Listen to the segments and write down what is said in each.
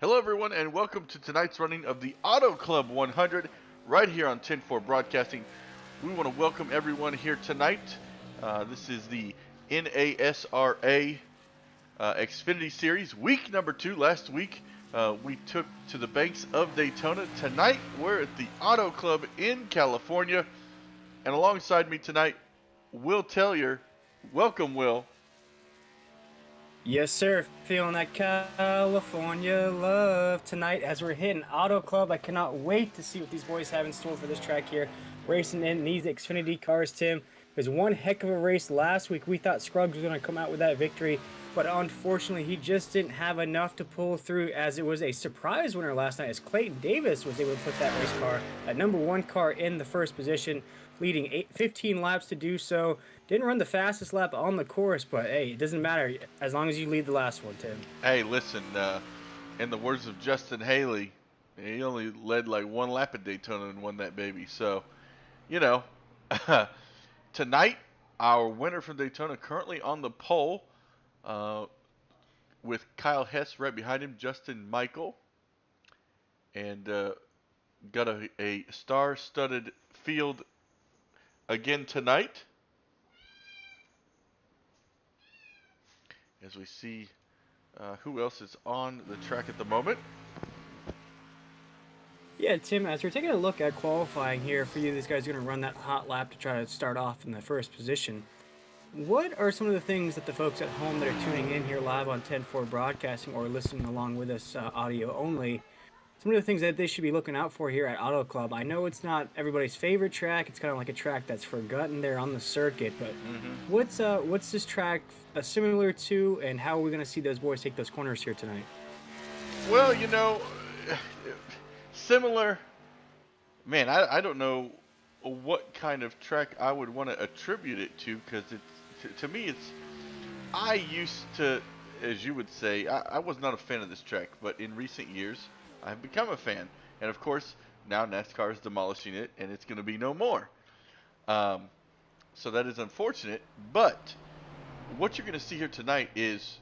Hello, everyone, and welcome to tonight's running of the Auto Club 100 right here on 10-4 Broadcasting. We want to welcome everyone here tonight. This is the NASRA Xfinity Series, week number 2. Last week, we took to the banks of Daytona. Tonight, we're at the Auto Club in California. And alongside me tonight, Will Tellier. Welcome, Will. Yes, sir. Feeling that California love tonight as we're hitting Auto Club. I cannot wait to see what these boys have in store for this track here. Racing in these Xfinity cars, Tim. It was one heck of a race last week. We thought Scruggs was going to come out with that victory, but unfortunately, he just didn't have enough to pull through as it was a surprise winner last night as Clayton Davis was able to put that race car, that number one car, in the first position, leading 15 laps to do so. Didn't run the fastest lap on the course, but hey, it doesn't matter as long as you lead the last one, Tim. Hey, listen, in the words of Justin Haley, he only led like one lap at Daytona and won that baby. So, you know, tonight, our winner from Daytona currently on the pole uh, with Kyle Hess right behind him, Justin Michael, and got a star studded field again tonight as we see who else is on the track at the moment. Yeah, Tim, as we're taking a look at qualifying here for you, these guys are going to run that hot lap to try to start off in the first position. What are some of the things that the folks at home that are tuning in here live on 10-4 Broadcasting or listening along with us audio only, some of the things that they should be looking out for here at Auto Club? I know it's not everybody's favorite track. It's kind of like a track that's forgotten there on the circuit, but Hmm. what's this track similar to, and how are we going to see those boys take those corners here tonight? Well, similar. Man, I don't know what kind of track I would want to attribute it to because to me it's I used to, as you would say, I was not a fan of this track, but in recent years I've become a fan, and of course now NASCAR is demolishing it and it's going to be no more. Um, so that is unfortunate, but what you're going to see here tonight is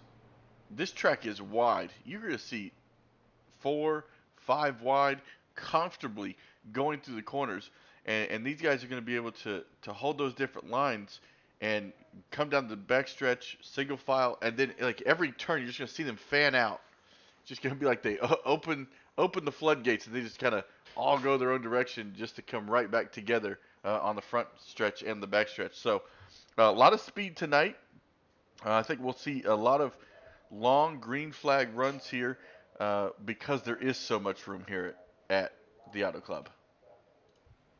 this track is wide. You're going to see 4, 5 wide comfortably going through the corners. And these guys are going to be able to hold those different lines and come down the backstretch, single file, and then like every turn, you're just going to see them fan out. It's just going to be like they open the floodgates and they just kind of all go their own direction just to come right back together on the front stretch and the back stretch. So a lot of speed tonight. I think we'll see a lot of long green flag runs here because there is so much room here at the Auto Club.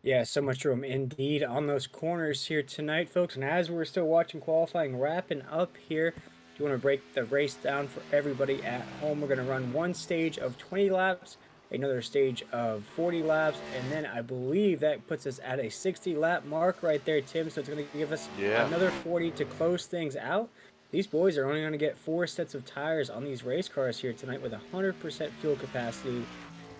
Yeah, so much room indeed on those corners here tonight, folks. And as we're still watching qualifying wrapping up here, do you want to break the race down for everybody at home? We're going to run one stage of 20 laps, another stage of 40 laps, and then I believe that puts us at a 60 lap mark right there, Tim. So it's going to give us Yeah. another 40 to close things out. These boys are only going to get 4 sets of tires on these race cars here tonight with 100% fuel capacity.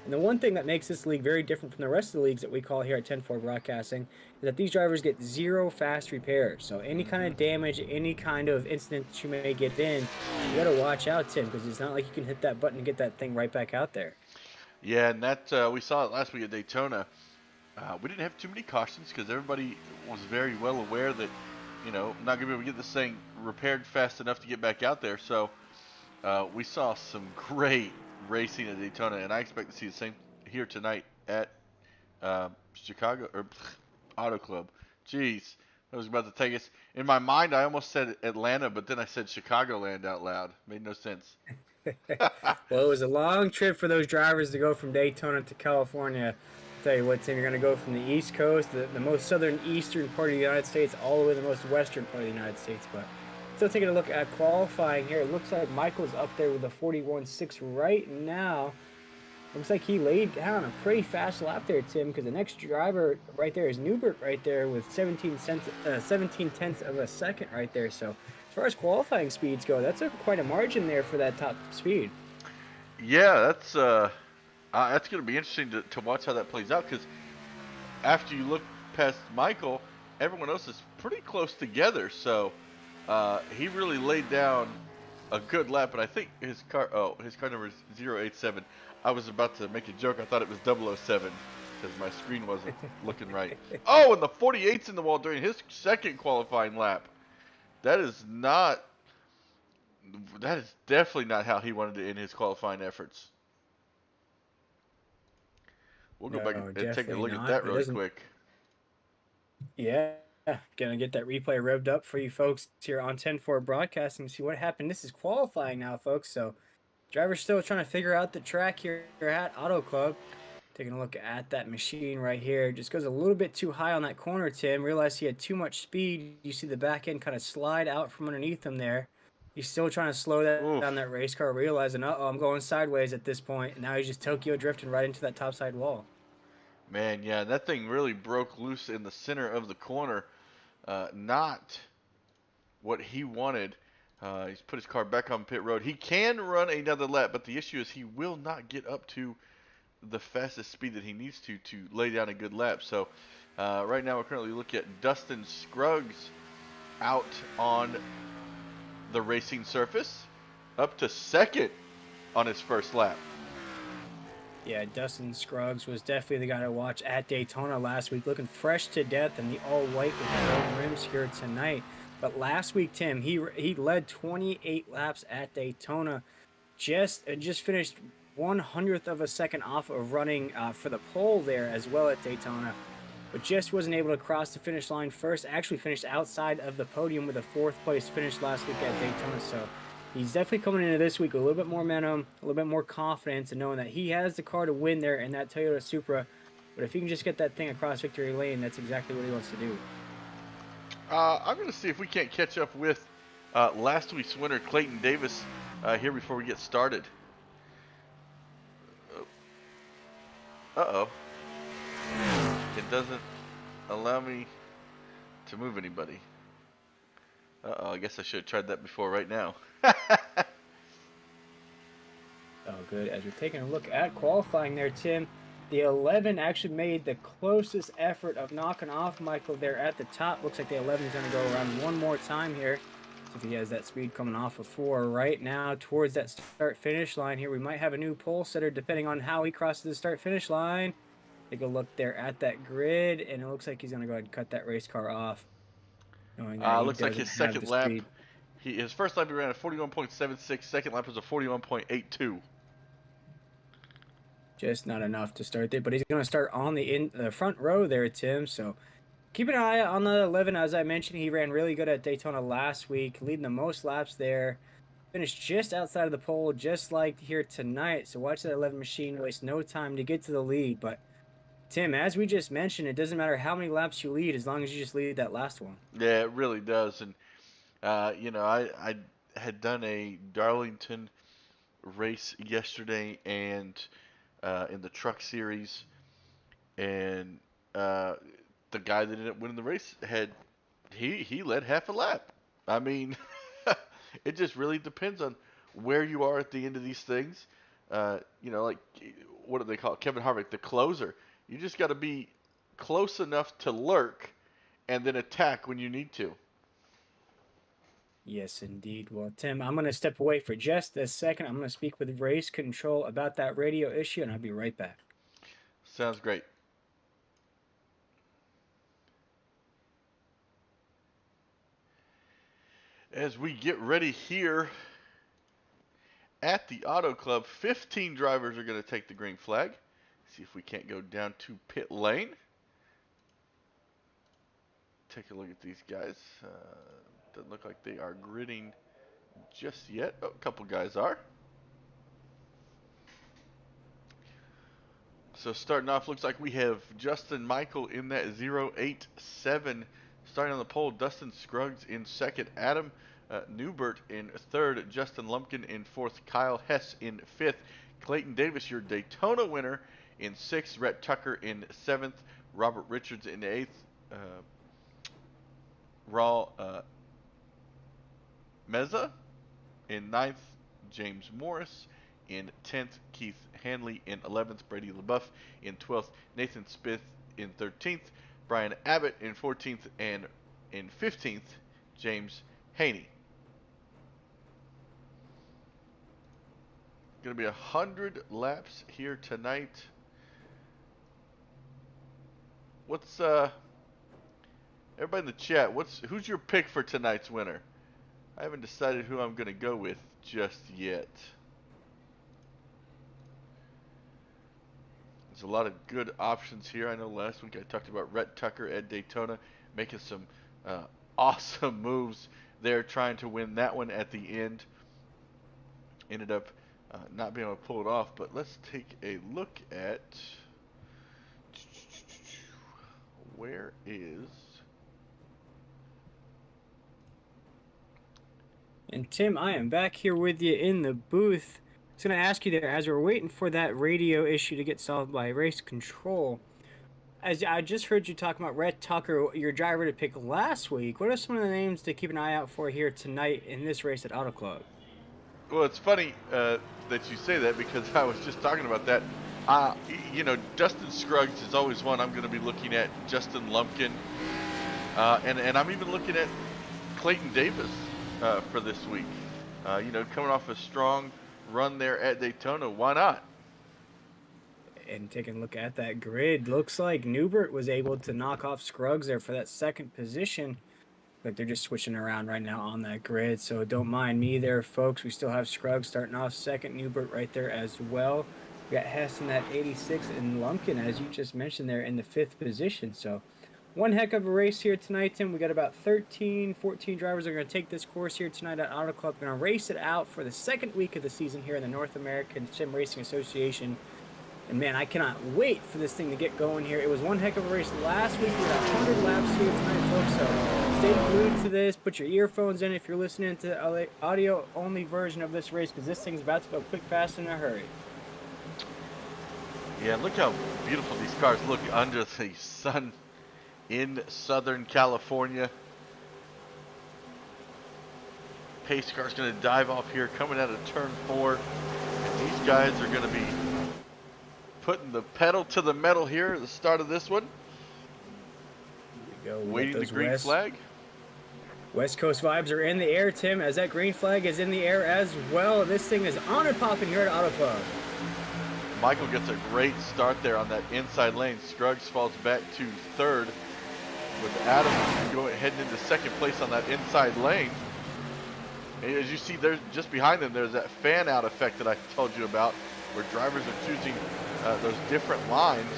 And the one thing that makes this league very different from the rest of the leagues that we call here at 10-4 Broadcasting is that these drivers get zero fast repairs. So any kind Hmm. of damage, any kind of incident that you may get in, you got to watch out, Tim, because it's not like you can hit that button and get that thing right back out there. Yeah, and that we saw it last week at Daytona. We didn't have too many cautions because everybody was very well aware that not gonna be able to get this thing repaired fast enough to get back out there. So we saw some great racing at Daytona, and I expect to see the same here tonight at Chicago or Auto Club. Jeez, I was about to take us. In my mind, I almost said Atlanta, but then I said Chicagoland out loud. Made no sense. Well, it was a long trip for those drivers to go from Daytona to California. I'll tell you what, Tim, you're going to go from the East Coast, the most southern eastern part of the United States, all the way to the most western part of the United States. But still taking a look at qualifying here, it looks like Michael's up there with a 41.6 right now. Looks like he laid down a pretty fast lap there, Tim, because the next driver right there is Newbert right there with 17 tenths of a second right there. So as far as qualifying speeds go, that's quite a margin there for that top speed. Yeah, that's gonna be interesting to watch how that plays out because after you look past Michael, everyone else is pretty close together. So he really laid down a good lap, and I think his car number is 087. I was about to make a joke. I thought it was 007 because my screen wasn't looking right. Oh, and the 48's in the wall during his second qualifying lap. That is not. That is definitely not how he wanted to end his qualifying efforts. We'll go back No, and take a definitely look at not. that But it really doesn't. quick. Yeah, gonna get that replay revved up for you folks here on 10-4 Broadcasting to see what happened. This is qualifying now, folks. So driver's still trying to figure out the track here at Auto Club. Taking a look at that machine right here. Just goes a little bit too high on that corner, Tim. Realized he had too much speed. You see the back end kind of slide out from underneath him there. He's still trying to slow that down Oof. that race car, realizing, uh-oh, I'm going sideways at this point. And now he's just Tokyo drifting right into that topside wall. Man, yeah, that thing really broke loose in the center of the corner. Not what he wanted. He's put his car back on pit road. He can run another lap, but the issue is he will not get up to the fastest speed that he needs to lay down a good lap. So right now we're currently looking at Dustin Scruggs out on the racing surface, up to second on his first lap. Yeah, Dustin Scruggs was definitely the guy to watch at Daytona last week, looking fresh to death in the all-white with the golden rims here tonight. But last week, Tim, he led 28 laps at Daytona, just finished 1/100th of a second off of running for the pole there as well at Daytona, but just wasn't able to cross the finish line first. Actually finished outside of the podium with a fourth place finish last week at Daytona. So he's definitely coming into this week with a little bit more momentum, a little bit more confidence, and knowing that he has the car to win there in that Toyota Supra. But if he can just get that thing across victory lane, that's exactly what he wants to do. I'm going to see if we can't catch up with last week's winner, Clayton Davis, here before we get started. Uh-oh. It doesn't allow me to move anybody. Uh-oh, I guess I should have tried that before right now. Oh, good. As we're taking a look at qualifying there, Tim, the 11 actually made the closest effort of knocking off Michael there at the top. Looks like the 11 is going to go around one more time here. So if he has that speed coming off of 4 right now towards that start-finish line here, we might have a new pole setter depending on how he crosses the start-finish line. Take a look there at that grid, and it looks like he's going to go ahead and cut that race car off, knowing that he Looks like doesn't his have second the lap, speed. his first lap he ran a 41.76, second lap was a 41.82. Just not enough to start there, but he's going to start on the front row there, Tim. So keep an eye on the 11. As I mentioned, he ran really good at Daytona last week, leading the most laps there. Finished just outside of the pole, just like here tonight. So watch that 11 machine waste no time to get to the lead. But Tim, as we just mentioned, it doesn't matter how many laps you lead as long as you just lead that last one. Yeah, it really does. And, I had done a Darlington race yesterday and in the truck series, and the guy that ended up winning the race he led half a lap. I mean, it just really depends on where you are at the end of these things. Like what do they call it? Kevin Harvick, the closer. You just got to be close enough to lurk and then attack when you need to. Yes, indeed. Well, Tim, I'm going to step away for just a second. I'm going to speak with race control about that radio issue, and I'll be right back. Sounds great. As we get ready here at the Auto Club, 15 drivers are going to take the green flag. See if we can't go down to pit lane. Take a look at these guys. Doesn't look like they are gridding just yet. Oh, a couple guys are. So starting off, looks like we have Justin Michael in that 087. Starting on the pole, Dustin Scruggs in second, Adam Newbert in third, Justin Lumpkin in fourth, Kyle Hess in fifth, Clayton Davis, your Daytona winner, in sixth, Rhett Tucker in seventh, Robert Richards in eighth, Raul Meza in ninth, James Morris in 10th, Keith Hanley in 11th, Brady LaBeouf in 12th, Nathan Smith in 13th, Brian Abbott in 14th, and in 15th, James Haney. Going to be 100 laps here tonight. What's everybody in the chat? Who's your pick for tonight's winner? I haven't decided who I'm going to go with just yet. There's a lot of good options here. I know last week I talked about Rhett Tucker at Daytona making some awesome moves there, trying to win that one at the end. Ended up not being able to pull it off, but let's take a look at where is... And Tim, I am back here with you in the booth. I was going to ask you there, as we're waiting for that radio issue to get solved by race control, as I just heard you talking about Rhett Tucker, your driver to pick last week. What are some of the names to keep an eye out for here tonight in this race at Auto Club? Well, it's funny that you say that, because I was just talking about that. You know, Dustin Scruggs is always one I'm going to be looking at. Justin Lumpkin. And I'm even looking at Clayton Davis for this week. You know, coming off a strong run there at Daytona. Why not? And taking a look at that grid, looks like Newbert was able to knock off Scruggs there for that second position. But they're just switching around right now on that grid, so don't mind me there, folks. We still have Scruggs starting off second, Newbert right there as well. We got Hess in that 86, and Lumpkin, as you just mentioned there, in the 5th position. So one heck of a race here tonight, Tim. We got about 13, 14 drivers that are going to take this course here tonight at Auto Club. Going to race it out for the second week of the season here in the North American Sim Racing Association. And man, I cannot wait for this thing to get going here. It was one heck of a race last week. We got 100 laps here tonight, folks. So stay glued to this. Put your earphones in if you're listening to the audio-only version of this race, because this thing's about to go quick, fast, and in a hurry. Yeah, look how beautiful these cars look under the sun in Southern California. Pace car's going to dive off here, coming out of turn 4. And these guys are going to be putting the pedal to the metal here at the start of this one. Here we go. Waiting the green flag. West Coast vibes are in the air, Tim, as that green flag is in the air as well. This thing is on and popping here at Auto Club. Michael gets a great start there on that inside lane. Scruggs falls back to 3rd, with Adam heading into 2nd place on that inside lane. And as you see, there's just behind them, there's that fan out effect that I told you about, where drivers are choosing those different lines.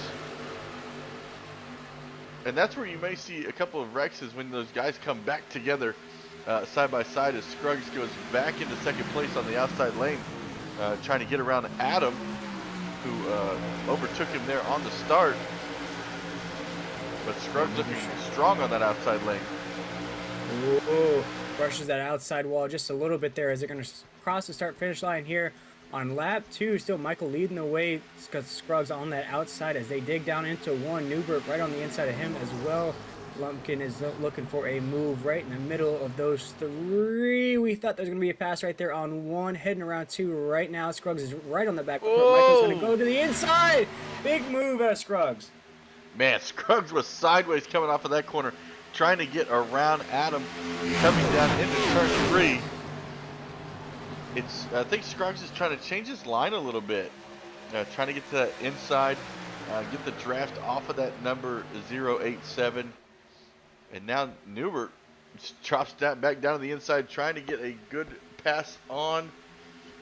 And that's where you may see a couple of wrecks, is when those guys come back together side by side, as Scruggs goes back into 2nd place on the outside lane, trying to get around Adam, who overtook him there on the start. But Scruggs looking strong on that outside lane. Whoa, brushes that outside wall just a little bit there as they're going to cross the start-finish line here on lap 2. Still Michael leading the way, because Scruggs on that outside as they dig down into 1. Newbert right on the inside of him as well. Lumpkin is looking for a move right in the middle of those 3. We thought there was going to be a pass right there on 1, heading around 2 right now. Scruggs is right on the back. Michael's going to go to the inside. Big move out of Scruggs. Man, Scruggs was sideways coming off of that corner, trying to get around Adam, coming down into turn 3. I think Scruggs is trying to change his line a little bit, trying to get to that inside, get the draft off of that number 087. And now Newbert drops that back down to the inside, trying to get a good pass on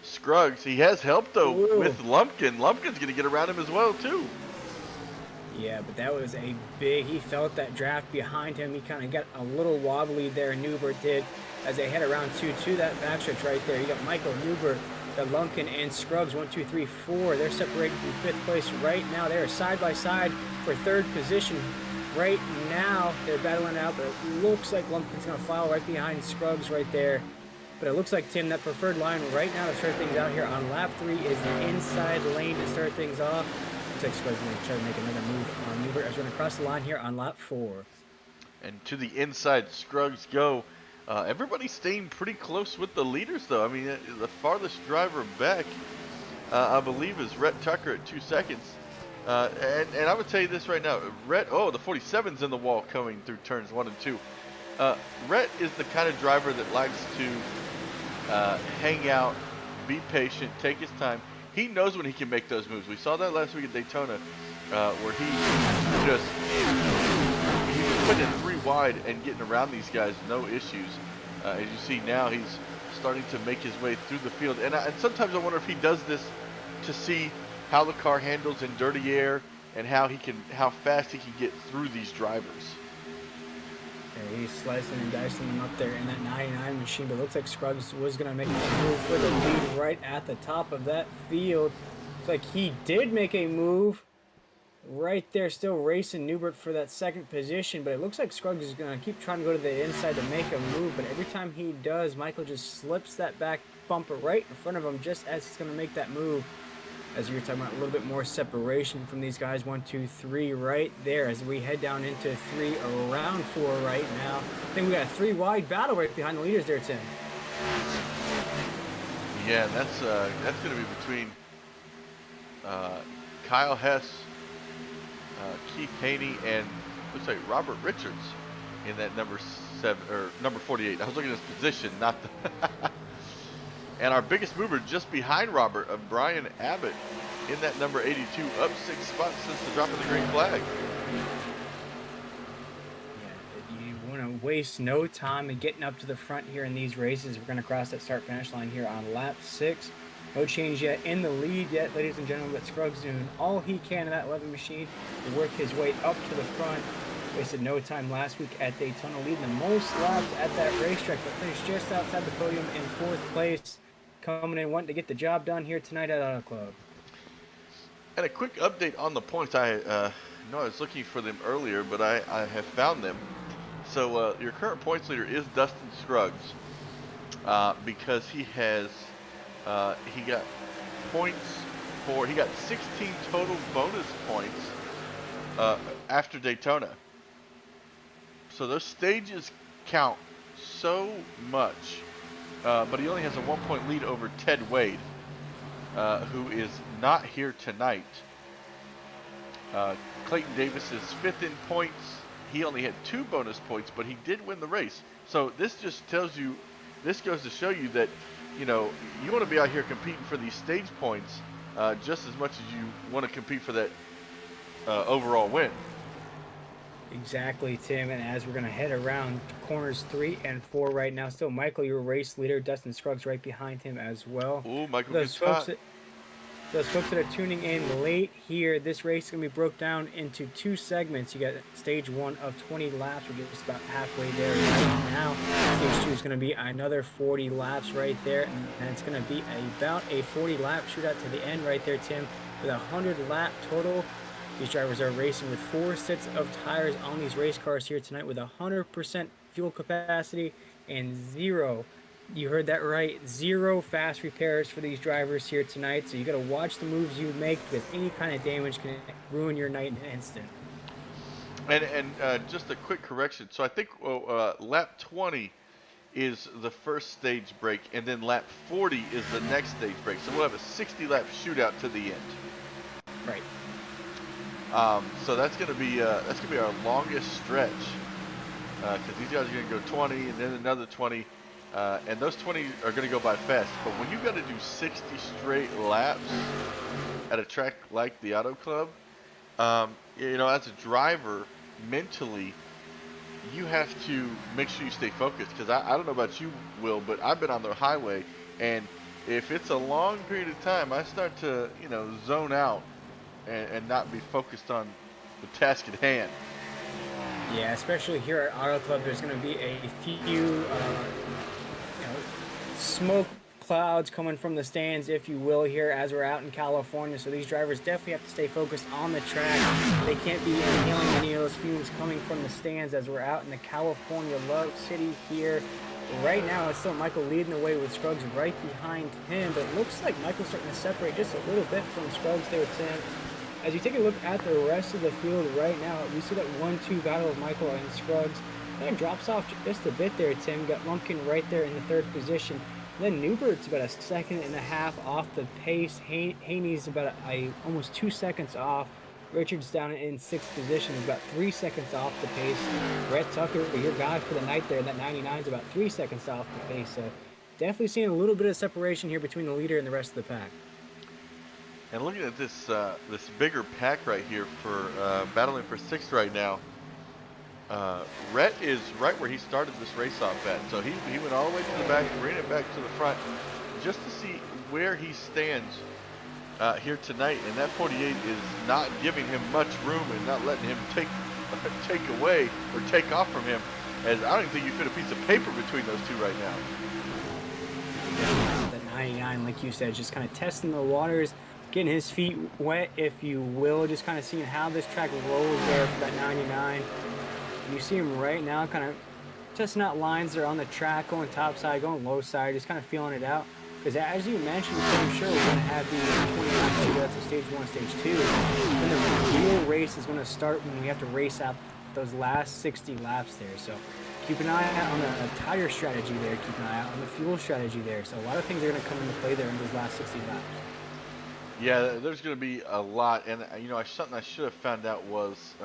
Scruggs. He has help, though, with Lumpkin. Lumpkin's going to get around him as well, too. Yeah, but that was he felt that draft behind him. He kind of got a little wobbly there, Newbert did, as they head around 2 that backstretch right there. You got Michael, Newbert, the Lumpkin, and Scruggs, 1, 2, 3, 4. They're separated from 5th place right now. They're side by side for 3rd position. Right now, they're battling out, but it looks like Lumpkin's going to follow right behind Scruggs right there. But it looks like, Tim, that preferred line right now to start things out here on lap 3 is the inside lane to start things off. Looks like Scruggs is going to try to make another move on Newbert as we're going to cross the line here on lap 4. And to the inside, Scruggs go. Everybody's staying pretty close with the leaders, though. I mean, the farthest driver back, I believe, is Rhett Tucker at 2 seconds. And I would tell you this right now, Rhett, the 47's in the wall coming through turns 1 and 2. Rhett is the kind of driver that likes to hang out be patient, take his time. He knows when he can make those moves. We saw that last week at Daytona, where he was putting in 3 wide and getting around these guys, no issues. As you see now, he's starting to make his way through the field. And sometimes I wonder if he does this to see how the car handles in dirty air and how fast he can get through these drivers. Yeah, he's slicing and dicing them up there in that 99 machine, but it looks like Scruggs was going to make a move for the lead right at the top of that field. Looks like he did make a move right there, still racing Newbert for that second position, but it looks like Scruggs is going to keep trying to go to the inside to make a move, but every time he does, Michael just slips that back bumper right in front of him just as he's going to make that move. As you're talking about, a little bit more separation from these guys. 1, 2, 3 right there as we head down into 3 around 4 right now. I think we got a 3 wide battle right behind the leaders there, Tim. Yeah, that's going to be between Kyle Hess, Keith Haney, and looks like Robert Richards in that number 48. I was looking at his position, not the and our biggest mover just behind Robert, of Brian Abbott, in that number 82, up 6 spots since the drop of the green flag. Yeah, you want to waste no time in getting up to the front here in these races. We're going to cross that start-finish line here on lap 6. No change yet in the lead yet, ladies and gentlemen, but Scruggs doing all he can in that 11 machine to work his way up to the front. Wasted no time last week at Daytona, leading the most laps at that racetrack, but finished just outside the podium in 4th place. Coming in, wanting to get the job done here tonight at Auto Club. And a quick update on the points. I know I was looking for them earlier, but I have found them. So your current points leader is Dustin Scruggs, because he got points he got 16 total bonus points after Daytona. So those stages count so much. But he only has a 1-point lead over Ted Wade, who is not here tonight. Clayton Davis is 5th in points. He only had 2 bonus points, but he did win the race. So this just tells you, this goes to show you that, you want to be out here competing for these stage points just as much as you want to compete for that overall win. Exactly, Tim, and as we're going to head around corners 3 and 4 right now, still Michael, your race leader, Dustin Scruggs right behind him as well. Ooh, Michael, good spot. Those folks that are tuning in late here, this race is going to be broke down into 2 segments. You got stage 1 of 20 laps. We're just about halfway there right now. Stage 2 is going to be another 40 laps right there, and it's going to be about a 40-lap shootout to the end right there, Tim, with a 100-lap total. These drivers are racing with 4 sets of tires on these race cars here tonight with 100% fuel capacity and 0, you heard that right, 0 fast repairs for these drivers here tonight. So you got to watch the moves you make, because any kind of damage can ruin your night in an instant. And just a quick correction. So I think lap 20 is the first stage break, and then lap 40 is the next stage break. So we'll have a 60-lap shootout to the end. Right. So that's gonna be our longest stretch, because these guys are gonna go 20 and then another 20, and those 20 are gonna go by fast. But when you got to do 60 straight laps at a track like the Auto Club, as a driver, mentally, you have to make sure you stay focused. Because I don't know about you, Will, but I've been on the highway, and if it's a long period of time, I start to zone out and not be focused on the task at hand. Yeah, especially here at Auto Club, there's going to be a few smoke clouds coming from the stands, if you will, here as we're out in California. So these drivers definitely have to stay focused on the track. They can't be inhaling any of those fumes coming from the stands as we're out in the California Love City here. Right now, it's still Michael leading the way with Scruggs right behind him, but it looks like Michael's starting to separate just a little bit from Scruggs there, Tim. As you take a look at the rest of the field right now, we see that 1-2 battle of Michael and Scruggs. Kind of drops off just a bit there, Tim. Got Lumpkin right there in the 3rd position. Then Newbert's about a 1.5 seconds off the pace. Haney's about almost 2 seconds off. Richards down in 6th position is about 3 seconds off the pace. Brett Tucker, your guy for the night there, that 99 is about 3 seconds off the pace. So definitely seeing a little bit of separation here between the leader and the rest of the pack. And looking at this this bigger pack right here for battling for sixth right now, Rhett is right where he started this race off at. So he went all the way to the back, ran it back to the front, just to see where he stands here tonight. And that 48 is not giving him much room and not letting him take away or take off from him. As I don't even think you fit a piece of paper between those two right now. That 99, like you said, just kind of testing the waters, getting his feet wet, if you will, just kind of seeing how this track rolls there for that 99. You see him right now kind of testing out lines that are on the track, going top side, going low side, just kind of feeling it out. Because as you mentioned, I'm sure we're going to have these 20 laps to go to stage 1, stage 2. Then the real race is going to start when we have to race out those last 60 laps there. So keep an eye out on the tire strategy there. Keep an eye out on the fuel strategy there. So a lot of things are going to come into play there in those last 60 laps. Yeah, there's going to be a lot. And, you know, something I should have found out was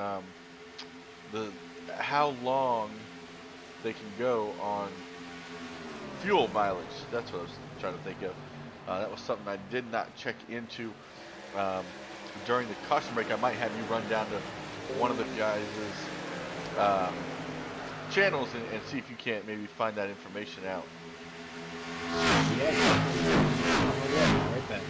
how long they can go on fuel mileage. That's what I was trying to think of. That was something I did not check into during the caution break. I might have you run down to one of the guys' channels and see if you can't maybe find that information out. Yeah, right back.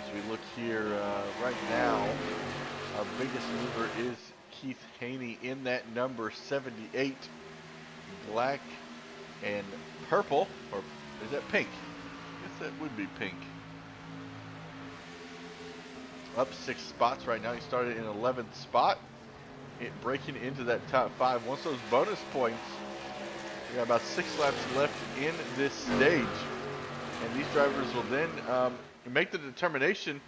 As we look here right now, our biggest mover is Keith Haney in that number 78, black and purple, or is that pink? I guess that would be pink. Up 6 spots right now. He started in 11th spot, breaking into that top 5. Once those bonus points, we got about 6 laps left in this stage, and these drivers will then make the determination: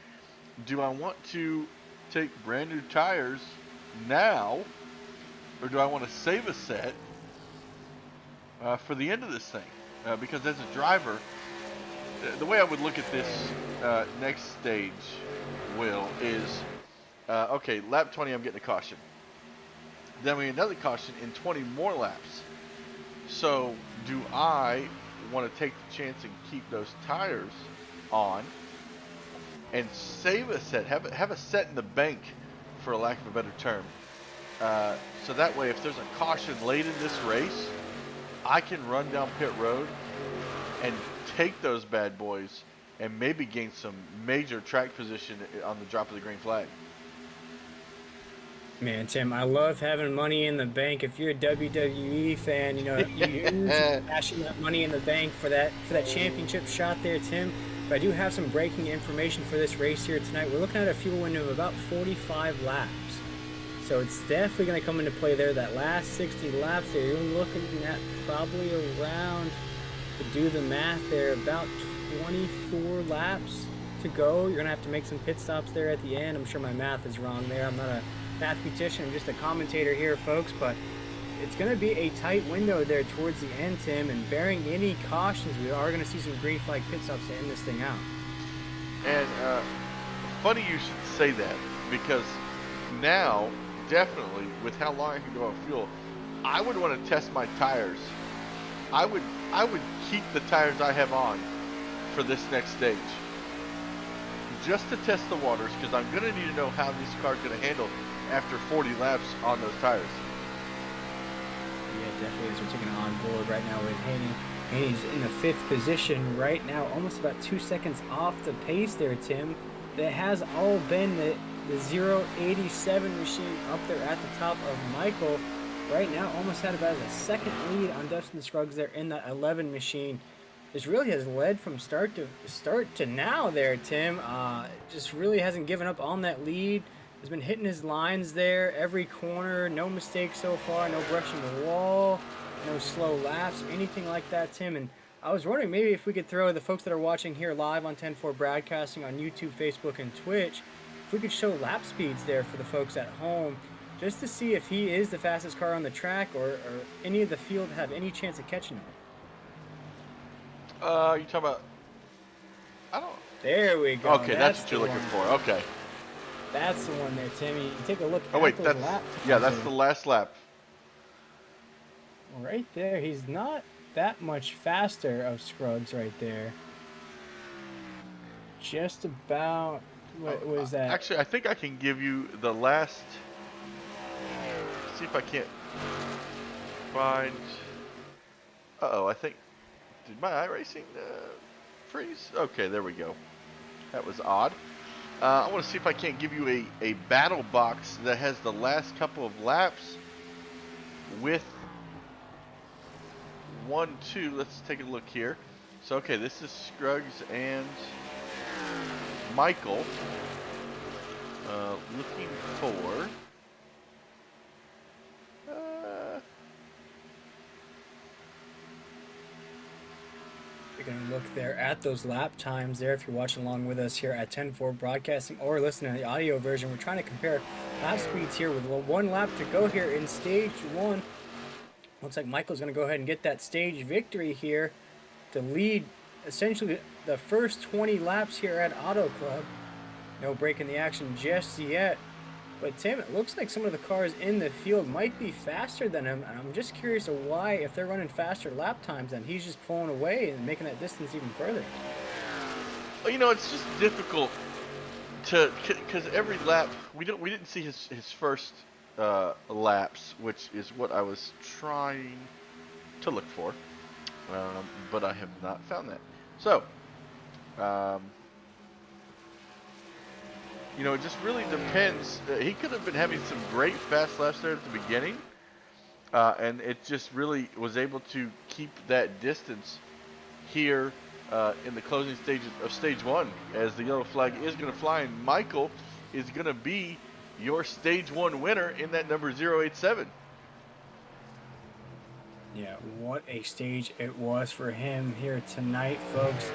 do I want to take brand new tires now, or do I want to save a set for the end of this thing? Because as a driver, the way I would look at this next stage, Will, is okay, lap 20 I'm getting a caution. Then we get another caution in 20 more laps. So do I want to take the chance and keep those tires on and save a set, have a set in the bank, for a lack of a better term, so that way if there's a caution late in this race, I can run down pit road and take those bad boys and maybe gain some major track position on the drop of the green flag. Man, Tim, I love having money in the bank. If you're a WWE fan, you know, you cashing that money in the bank for that championship shot there, Tim. But I do have some breaking information for this race here tonight. We're looking at a fuel window of about 45 laps. So it's definitely going to come into play there. That last 60 laps there, you're looking at probably around, to do the math there, about 24 laps to go. You're going to have to make some pit stops there at the end. I'm sure my math is wrong there. I'm not a mathematician, I'm just a commentator here, folks, but it's going to be a tight window there towards the end, Tim, and bearing any cautions, we are going to see some green flag pit stops to end this thing out. And funny you should say that, because now, definitely, with how long I can go on fuel, I would want to test my tires. I would keep the tires I have on for this next stage, just to test the waters, because I'm going to need to know how this car's going to handle after 40 laps on those tires. Yeah, definitely, as we're taking it on board right now with Haney. Haney's in the 5th position right now, almost about 2 seconds off the pace there, Tim. That has all been the 087 machine up there at the top of Michael. Right now, almost had about a second lead on Dustin Scruggs there in the 11 machine. This really has led from start to now there, Tim. Just really hasn't given up on that lead. Has been hitting his lines there every corner. No mistakes so far. No brushing the wall. No slow laps. Anything like that, Tim. And I was wondering maybe if we could throw the folks that are watching here live on 10-4 Broadcasting on YouTube, Facebook, and Twitch, if we could show lap speeds there for the folks at home, just to see if he is the fastest car on the track, or any of the field have any chance of catching him. You talking about? I don't. There we go. Okay, that's what you're looking for. Okay. That's the one there, Timmy. You take a look. Oh wait, at that's lap yeah, that's the last lap. right there. He's not that much faster of Scruggs right there. Just about. Oh, What was that? actually, I think I can give you the last. See if I can't find. Uh-oh, I think. Did my iRacing freeze? Okay, there we go. That was odd. I want to see if I can't give you a battle box that has the last couple of laps with 1, 2. Let's take a look here. So, okay, this is Scruggs and Michael. Looking for. You're going to look there at those lap times there if you're watching along with us here at 10-4 Broadcasting or listening to the audio version. We're trying to compare lap speeds here with one lap to go here in stage 1. Looks like Michael's going to go ahead and get that stage victory here to lead essentially the first 20 laps here at Auto Club. No break in the action just yet. But Tim, it looks like some of the cars in the field might be faster than him, and I'm just curious of why, if they're running faster lap times, then he's just pulling away and making that distance even further. Well, it's just difficult because every lap we didn't see his first laps, which is what I was trying to look for, but I have not found that. So, it just really depends. He could have been having some great fast laps there at the beginning, and it just really was able to keep that distance here in the closing stages of stage 1, as the yellow flag is going to fly, and Michael is going to be your stage 1 winner in that number 087. Yeah, what a stage it was for him here tonight, folks.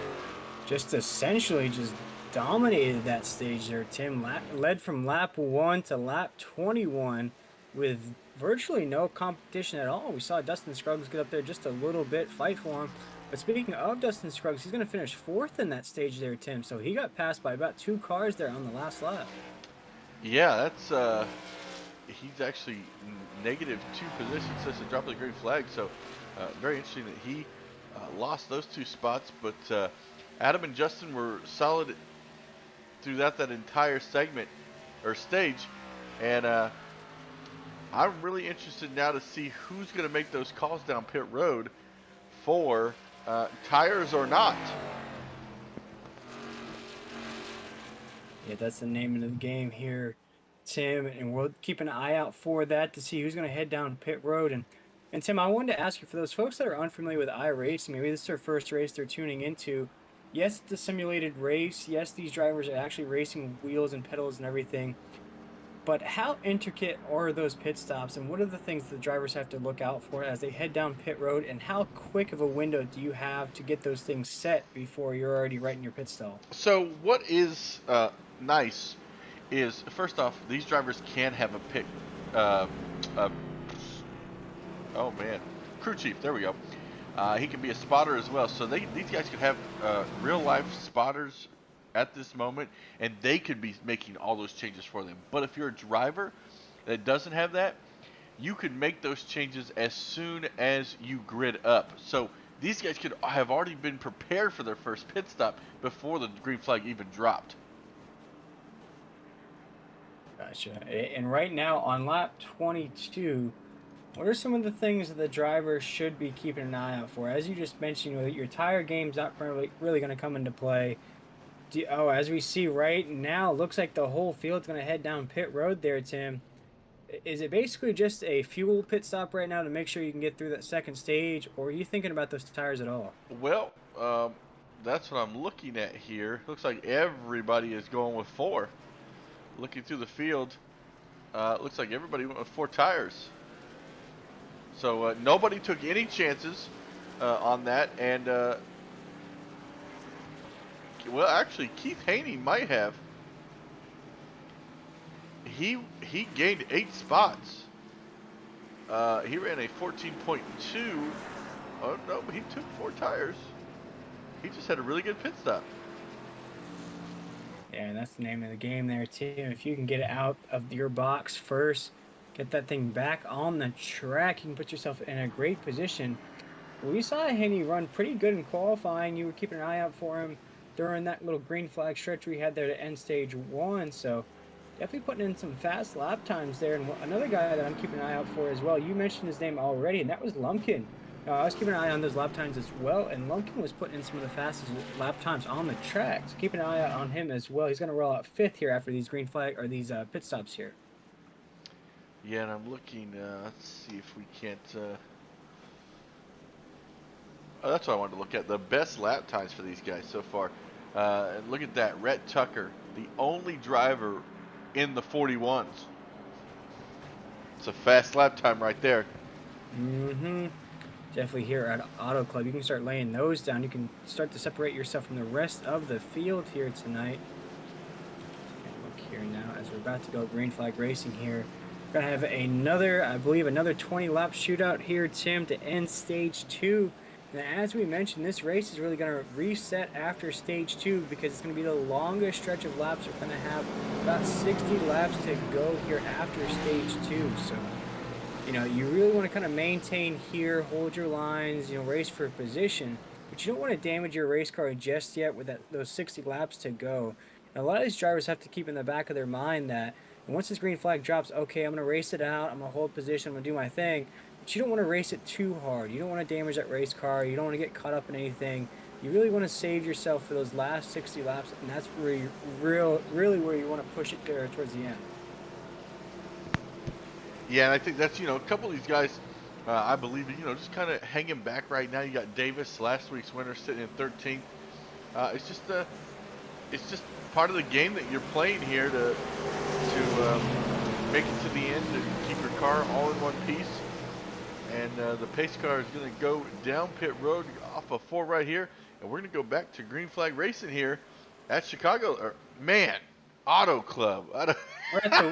Just essentially just dominated that stage there, Tim. Led from lap 1 to lap 21 with virtually no competition at all. We saw Dustin Scruggs get up there just a little bit, fight for him. But speaking of Dustin Scruggs, he's going to finish 4th in that stage there, Tim. So he got passed by about 2 cars there on the last lap. Yeah, that's he's actually negative 2 positions since the drop of the green flag. So very interesting that he lost those 2 spots. But Adam and Justin were solid throughout that entire segment or stage, and I'm really interested now to see who's going to make those calls down pit road for tires or not. Yeah, that's the name of the game here, Tim, and we'll keep an eye out for that to see who's going to head down pit road. And Tim, I wanted to ask you, for those folks that are unfamiliar with iRacing, maybe this is their first race they're tuning into. Yes, it's a simulated race. Yes, these drivers are actually racing wheels and pedals and everything. But how intricate are those pit stops, and what are the things the drivers have to look out for as they head down pit road, and how quick of a window do you have to get those things set before you're already right in your pit stall? So what is nice is, first off, these drivers can have a pit. Oh man, crew chief. There we go. He can be a spotter as well. So these guys could have real life spotters at this moment, and they could be making all those changes for them. But if you're a driver that doesn't have that, you could make those changes as soon as you grid up. So these guys could have already been prepared for their first pit stop before the green flag even dropped. Gotcha. And right now on lap 22, what are some of the things that the driver should be keeping an eye out for? As you just mentioned, your tire game's not really going to come into play. As we see right now, looks like the whole field's going to head down pit road there, Tim. Is it basically just a fuel pit stop right now to make sure you can get through that second stage, or are you thinking about those tires at all? Well, that's what I'm looking at here. Looks like everybody is going with 4. Looking through the field, looks like everybody went with 4 tires. So nobody took any chances on that, and well, actually, Keith Haney might have. He gained 8 spots. He ran a 14.2. Oh no, but he took 4 tires. He just had a really good pit stop. Yeah, and that's the name of the game there, Tim. If you can get it out of your box first, Get that thing back on the track. You can put yourself in a great position. We saw Henny run pretty good in qualifying. You were keeping an eye out for him during that little green flag stretch we had there to end stage 1. So definitely putting in some fast lap times there. And another guy that I'm keeping an eye out for as well, you mentioned his name already, and that was Lumpkin. I was keeping an eye on those lap times as well, and Lumpkin was putting in some of the fastest lap times on the track. So keep an eye out on him as well. He's going to roll out 5th here after these green flag or these pit stops here. Yeah, and I'm looking. Let's see if we can't. Oh, that's what I wanted to look at. The best lap times for these guys so far. And look at that. Rhett Tucker, the only driver in the 41s. It's a fast lap time right there. Mm-hmm. Definitely here at Auto Club, you can start laying those down. You can start to separate yourself from the rest of the field here tonight. Take a look here now as we're about to go green flag racing here. We're gonna have another, I believe, another 20-lap shootout here, Tim, to end stage 2. And as we mentioned, this race is really going to reset after stage 2 because it's going to be the longest stretch of laps. We're going to have about 60 laps to go here after stage 2. So, you really want to kind of maintain here, hold your lines, race for position. But you don't want to damage your race car just yet with those 60 laps to go. And a lot of these drivers have to keep in the back of their mind that once this green flag drops, okay, I'm going to race it out, I'm going to hold position, I'm going to do my thing. But you don't want to race it too hard. You don't want to damage that race car. You don't want to get caught up in anything. You really want to save yourself for those last 60 laps, and that's where you really where you want to push it there towards the end. Yeah, and I think that's, a couple of these guys, I believe, just kind of hanging back right now. You got Davis, last week's winner, sitting in 13th. It's just part of the game that you're playing here to make it to the end and keep your car all in one piece. And the pace car is going to go down pit road off of 4 right here. And we're going to go back to green flag racing here at Chicago. Auto Club.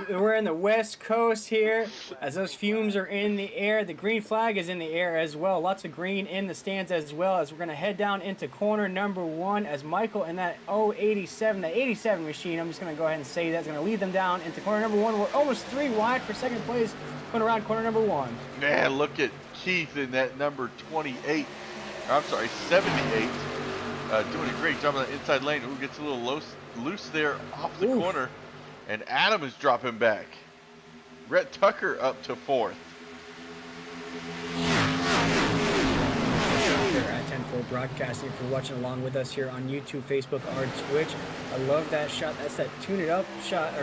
We're in the West Coast here as those fumes are in the air. The green flag is in the air as well. Lots of green in the stands as well as we're going to head down into corner number 1 as Michael in that 087, the 87 machine. I'm just going to go ahead and say that's going to lead them down into corner number 1. We're almost 3 wide for second place going around corner number 1. Man, look at Keith in that number 28. I'm sorry, 78. Doing a great job on the inside lane. Who gets a little loose there off the corner. And Adam is dropping back. Rhett Tucker up to 4th. Here at 10-4 Broadcasting, if you're watching along with us here on YouTube, Facebook, or Twitch. I love that shot. That's that turn it up shot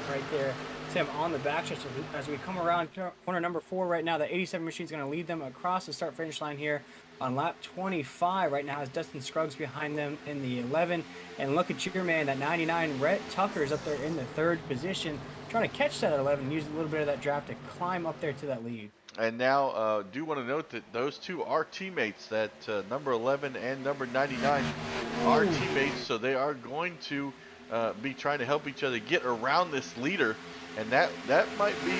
right there. Tim on the back stretch as we come around corner number 4 right now. The 87 machine is going to lead them across the start finish line here on lap 25 right now as Dustin Scruggs behind them in the 11. And look at your man, that 99 Rhett Tucker is up there in the 3rd position, trying to catch that 11, use a little bit of that draft to climb up there to that lead. And now do want to note that those two are teammates, that number 11 and number 99 are teammates, so they are going to be trying to help each other get around this leader. And that might be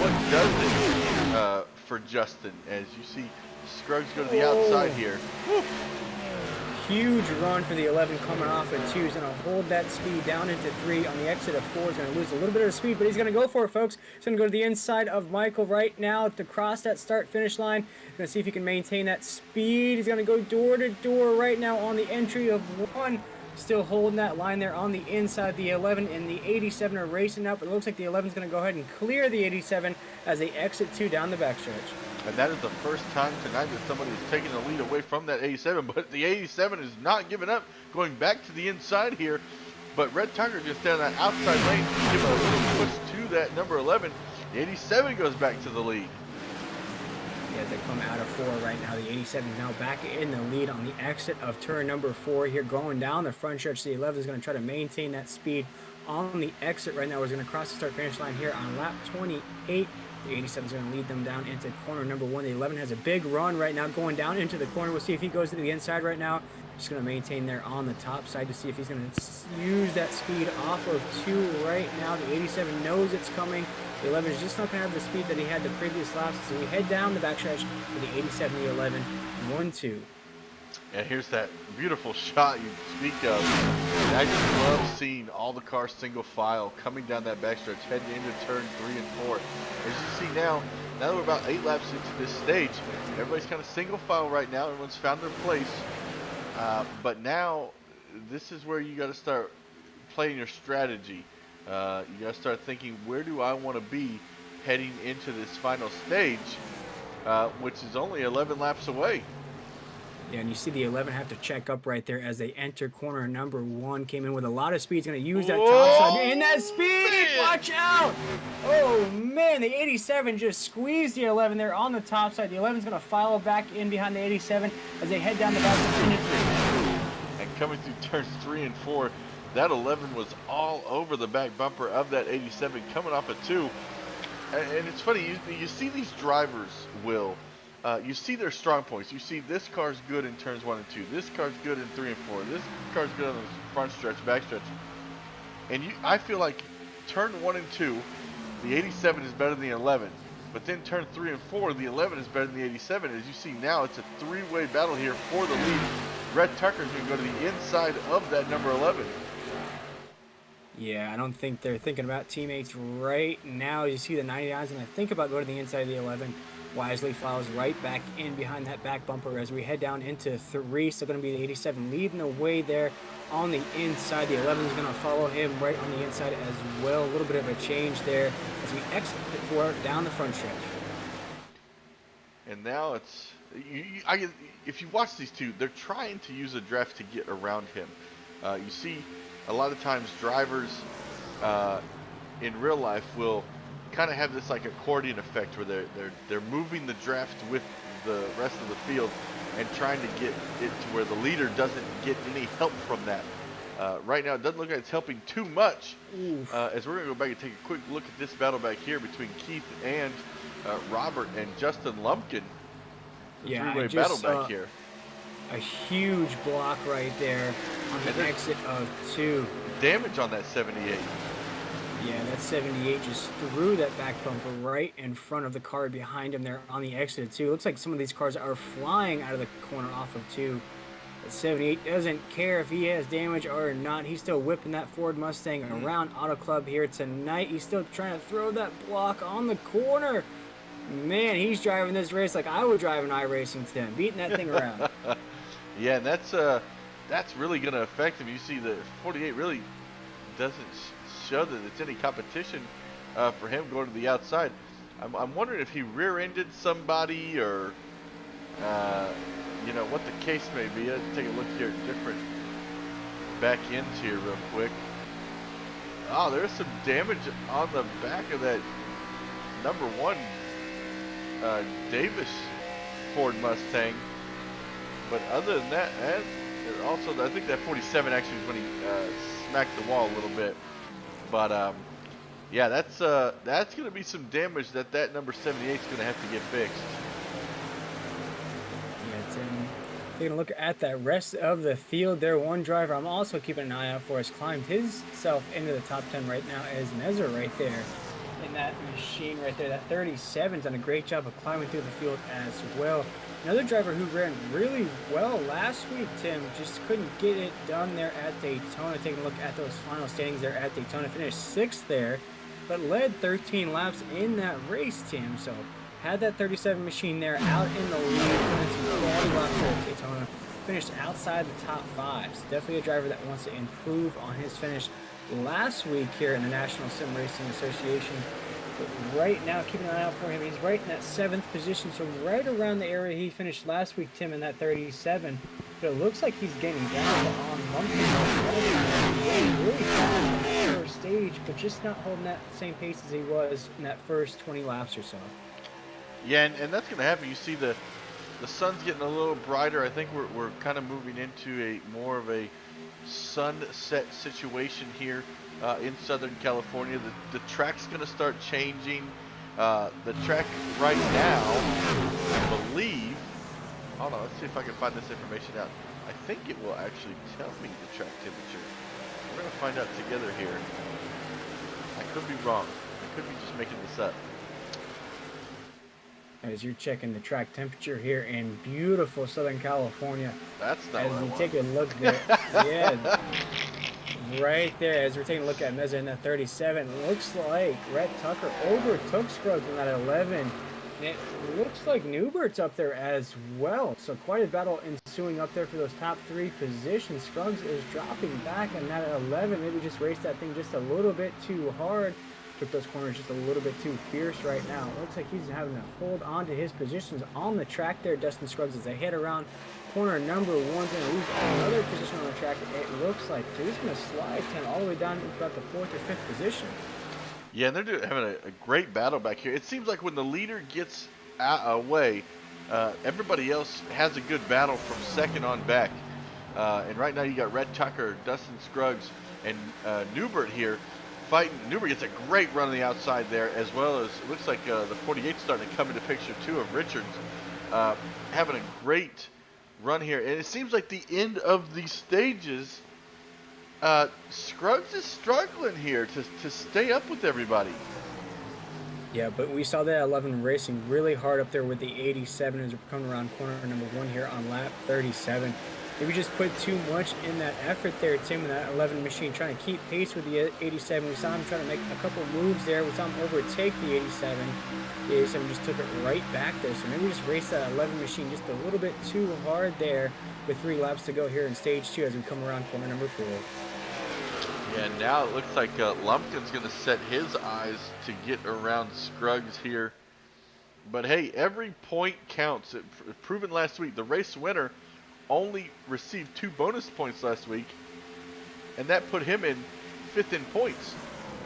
what does it for Justin, as you see Scruggs go to the outside here. Woo. Huge run for the 11 coming off at 2. He's going to hold that speed down into 3 on the exit of 4. He's going to lose a little bit of speed, but he's going to go for it, folks. He's going to go to the inside of Michael right now to cross that start-finish line. He's going to see if he can maintain that speed. He's going to go door to door right now on the entry of 1. Still holding that line there on the inside. The 11 and the 87 are racing up. It looks like the 11 is going to go ahead and clear the 87 as they exit 2 down the backstretch. And that is the first time tonight that somebody is taking the lead away from that 87. But the 87 is not giving up, going back to the inside here. But Rhett Tucker just down that outside lane, giving a little push to that number 11. The 87 goes back to the lead. As they come out of 4 right now, the 87 is now back in the lead on the exit of turn number 4 here, going down the front stretch. The 11 is going to try to maintain that speed on the exit right now. We're going to cross the start finish line here on lap 28. The 87 is going to lead them down into corner number 1. The 11 has a big run right now going down into the corner. We'll see if he goes to the inside right now. Just going to maintain there on the top side to see if he's going to use that speed off of 2 right now. The 87 knows it's coming. The 11 is just not going to have the speed that he had the previous laps. So we head down the backstretch with the 87, the 11, 1-2. And here's that beautiful shot you speak of. And I just love seeing all the cars single file coming down that backstretch, heading into turn 3 and 4. As you see now that we're about 8 laps into this stage, everybody's kind of single file right now. Everyone's found their place. But now, this is where you got to start playing your strategy. You got to start thinking, where do I want to be heading into this final stage, which is only 11 laps away. Yeah, and you see the 11 have to check up right there as they enter corner number 1. Came in with a lot of speed. He's going to use that top side. And that speed! Man. Watch out! Oh, man. The 87 just squeezed the 11 there on the top side. The 11's going to follow back in behind the 87 as they head down the back of the 3. And coming through turns 3 and 4, that 11 was all over the back bumper of that 87 coming off a 2. And it's funny, you see these drivers, Will. You see their strong points. You see this car's good in turns 1 and 2. This car's good in 3 and 4. This car's good on the front stretch, back stretch. And I feel like turn 1 and 2, the 87 is better than the 11. But then turn 3 and 4, the 11 is better than the 87. As you see now, it's a 3-way battle here for the lead. Brett Tucker's going to go to the inside of that number 11. Yeah, I don't think they're thinking about teammates right now. You see the 99's going to think about going to the inside of the 11. Wisely follows right back in behind that back bumper as we head down into 3. Still going to be the 87 leading the way there on the inside. The 11 is going to follow him right on the inside as well. A little bit of a change there as we exit the 4 down the front stretch. And now it's, if you watch these two, they're trying to use a draft to get around him. You see a lot of times drivers in real life will kind of have this like accordion effect where they're moving the draft with the rest of the field and trying to get it to where the leader doesn't get any help from that. Right now it doesn't look like it's helping too much, as we're going to go back and take a quick look at this battle back here between Keith and Robert and Justin Lumpkin. Yeah, three-way battle back here. A huge block right there on the exit of 2. Damage on that 78. Yeah, that 78 just threw that back bumper right in front of the car behind him there on the exit of 2. Looks like some of these cars are flying out of the corner off of 2. That 78 doesn't care if he has damage or not. He's still whipping that Ford Mustang around Auto Club here tonight. He's still trying to throw that block on the corner. Man, he's driving this race like I would drive an iRacing Tim, beating that thing around. Yeah, and that's really going to affect him. You see the 48 really doesn't show that it's any competition for him going to the outside. I'm wondering if he rear-ended somebody or, you know, what the case may be. Let's take a look here at different back ends here real quick. Oh, there's some damage on the back of that number 1 Davis Ford Mustang. But other than that, and also I think that 47 actually is when he smacked the wall a little bit. But yeah, that's going to be some damage that number 78 is going to have to get fixed. Yeah, Tim. Taking a look at that rest of the field there. One driver I'm also keeping an eye out for has climbed himself into the top 10 right now is NASRA right there. In that machine right there, that 37's done a great job of climbing through the field as well. Another driver who ran really well last week, Tim, just couldn't get it done there at Daytona. Taking a look at those final standings there at Daytona, finished 6th there, but led 13 laps in that race, Tim. So had that 37 machine there out in the lead, and some quality laps there at Daytona. Finished outside the top 5. So definitely a driver that wants to improve on his finish last week here in the National Sim Racing Association. But right now, keeping an eye out for him. He's right in that 7th position, so right around the area he finished last week, Tim, in that 37. But it looks like he's getting down on Lumpkin. Really fast on the first stage, but just not holding that same pace as he was in that first 20 laps or so. Yeah, and that's going to happen. You see the sun's getting a little brighter. I think we're kind of moving into more of a sunset situation here in Southern California. The track's going to start changing. The track right now, I believe, hold on, let's see if I can find this information out. I think it will actually tell me the track temperature. We're going to find out together here. I could be wrong. I could be just making this up. as you're checking the track temperature here in beautiful Southern California. That's not As what I you want. take a look there, yeah, right there, as we're taking a look at measuring that 37, looks like Rhett Tucker overtook Scruggs in that 11. And it looks like Newbert's up there as well. So quite a battle ensuing up there for those top 3 positions. Scruggs is dropping back in that 11. Maybe just raced that thing just a little bit too hard. Took those corners just a little bit too fierce right now. Looks like he's having to hold on to his positions on the track there. Dustin Scruggs as they head around corner number 1's going to lose another position on the track. It looks like so he's going to slide 10 all the way down into about the 4th or 5th position. Yeah, and they're having a great battle back here. It seems like when the leader gets away, everybody else has a good battle from second on back. And right now you got Rhett Tucker, Dustin Scruggs, and Newbert here fighting. Newbert gets a great run on the outside there, as well as it looks like the 48 starting to come into picture too of Richards, having a great run here. And it seems like the end of these stages, Scruggs is struggling here to stay up with everybody. Yeah, but we saw that 11 racing really hard up there with the 87 as we're coming around corner number 1 here on lap 37. Maybe just put too much in that effort there, Tim, in that 11 machine, trying to keep pace with the 87. We saw him trying to make a couple moves there. We saw him overtake the 87. The 87 just took it right back there. So maybe just race that 11 machine just a little bit too hard there with 3 laps to go here in stage 2 as we come around corner number 4. Yeah, now it looks like Lumpkin's going to set his eyes to get around Scruggs here. But hey, every point counts. It proven last week. The race winner only received 2 bonus points last week, and that put him in 5th in points.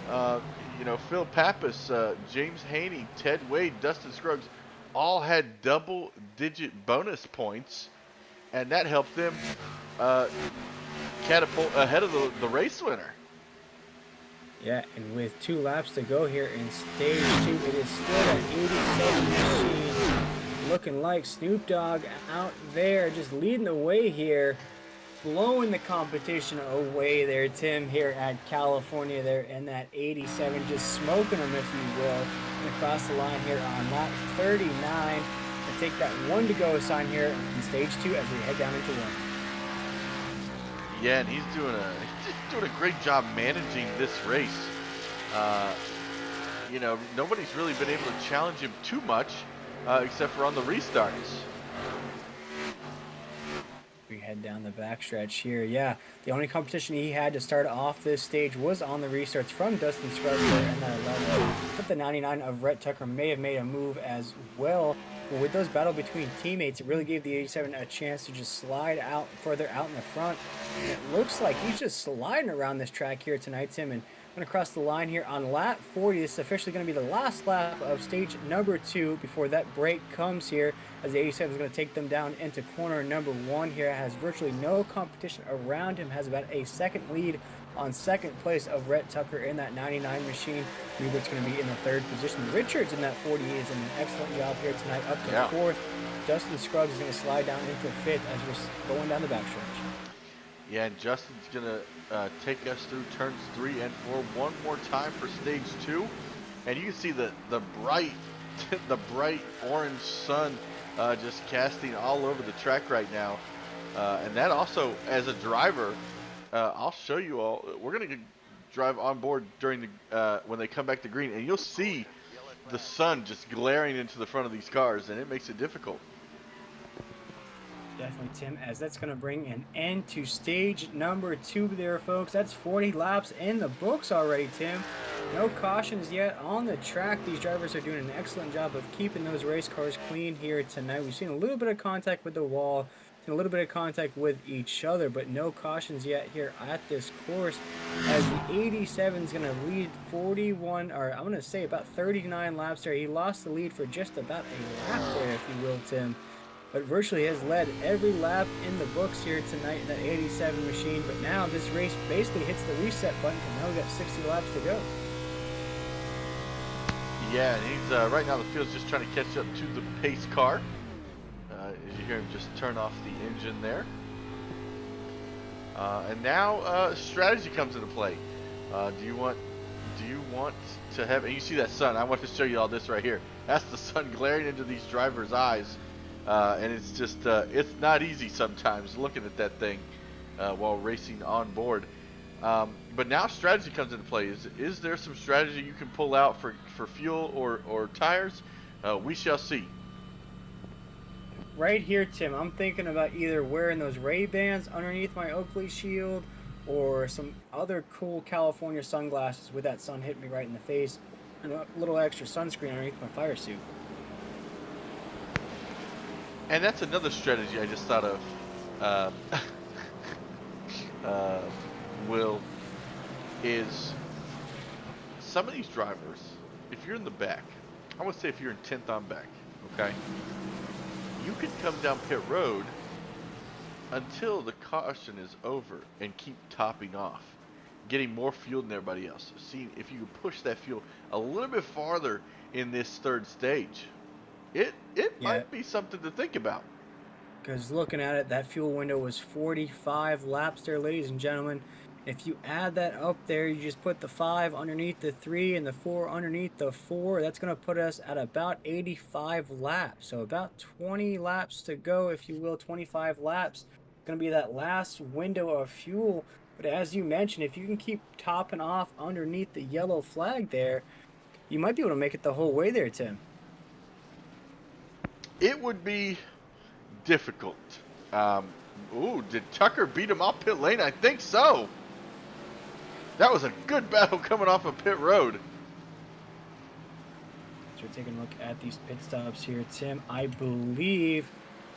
You know, Phil Pappas, James Haney, Ted Wade, Dustin Scruggs all had double-digit bonus points, and that helped them catapult ahead of the race winner. Yeah, and with 2 laps to go here in stage 2, it is still an 87 machine. Looking like Snoop Dogg out there just leading the way here, blowing the competition away there, Tim, here at California there in that 87, just smoking them, if you will, and across the line here on lap 39. And take that 1 to go sign here in stage 2 as we head down into 1. Yeah, and he's doing a great job managing this race. You know, nobody's really been able to challenge him too much, except for on the restarts. We head down the backstretch here. Yeah, the only competition he had to start off this stage was on the restarts from Dustin Scruggs and that 11. But the 99 of Rhett Tucker may have made a move as well. But with those battle between teammates, it really gave the 87 a chance to just slide out further out in the front. And it looks like he's just sliding around this track here tonight, Tim, and going to cross the line here on lap 40. This is officially going to be the last lap of stage number 2 before that break comes here, as the 87 is going to take them down into corner number 1 here. Has virtually no competition around him, has about a second lead on second place of Rhett Tucker in that 99 machine. Newbert's going to be in the 3rd position. Richards in that 40 is doing an excellent job here tonight, up to 4th. Dustin Scruggs is going to slide down into 5th as we're going down the backstretch. Yeah, and Justin's going to take us through turns 3 and 4 one more time for stage 2. And you can see the bright the bright orange sun just casting all over the track right now. And that also, as a driver, I'll show you all. We're going to drive on board during the when they come back to green, and you'll see the sun just glaring into the front of these cars, and it makes it difficult. Definitely, Tim, as that's going to bring an end to stage number 2 there, folks. That's 40 laps in the books already, Tim. No cautions yet on the track. These drivers are doing an excellent job of keeping those race cars clean here tonight. We've seen a little bit of contact with the wall, seen a little bit of contact with each other, but no cautions yet here at this course, as the 87 is going to lead 41, or I'm going to say about 39 laps there. He lost the lead for just about a lap there, if you will, Tim, but virtually has led every lap in the books here tonight in that 87 machine. But now this race basically hits the reset button because now we've got 60 laps to go. Yeah, and he's right now the field's just trying to catch up to the pace car. As you hear him just turn off the engine there. And now strategy comes into play. Do you want to have, and you see that sun, I want to show you all this right here. That's the sun glaring into these drivers' eyes. And it's just, it's not easy sometimes looking at that thing while racing on board. But now strategy comes into play. Is there some strategy you can pull out for fuel or tires? We shall see. Right here, Tim, I'm thinking about either wearing those Ray-Bans underneath my Oakley shield or some other cool California sunglasses with that sun hitting me right in the face and a little extra sunscreen underneath my fire suit. And that's another strategy I just thought of. Uh, Will, is some of these drivers, if you're in the back, I would say if you're in 10th on back, okay, you can come down pit road until the caution is over and keep topping off, getting more fuel than everybody else. Seeing if you can push that fuel a little bit farther in this third stage, it might be something to think about. Because looking at it, that fuel window was 45 laps there, ladies and gentlemen. If you add that up there, you just put the 5 underneath the 3 and the 4 underneath the 4. That's going to put us at about 85 laps. So about 20 laps to go, if you will, 25 laps. It's going to be that last window of fuel. But as you mentioned, if you can keep topping off underneath the yellow flag there, you might be able to make it the whole way there, Tim. It would be difficult. Ooh, did Tucker beat him off pit lane? I think so. That was a good battle coming off of pit road. So we're taking a look at these pit stops here, Tim. I believe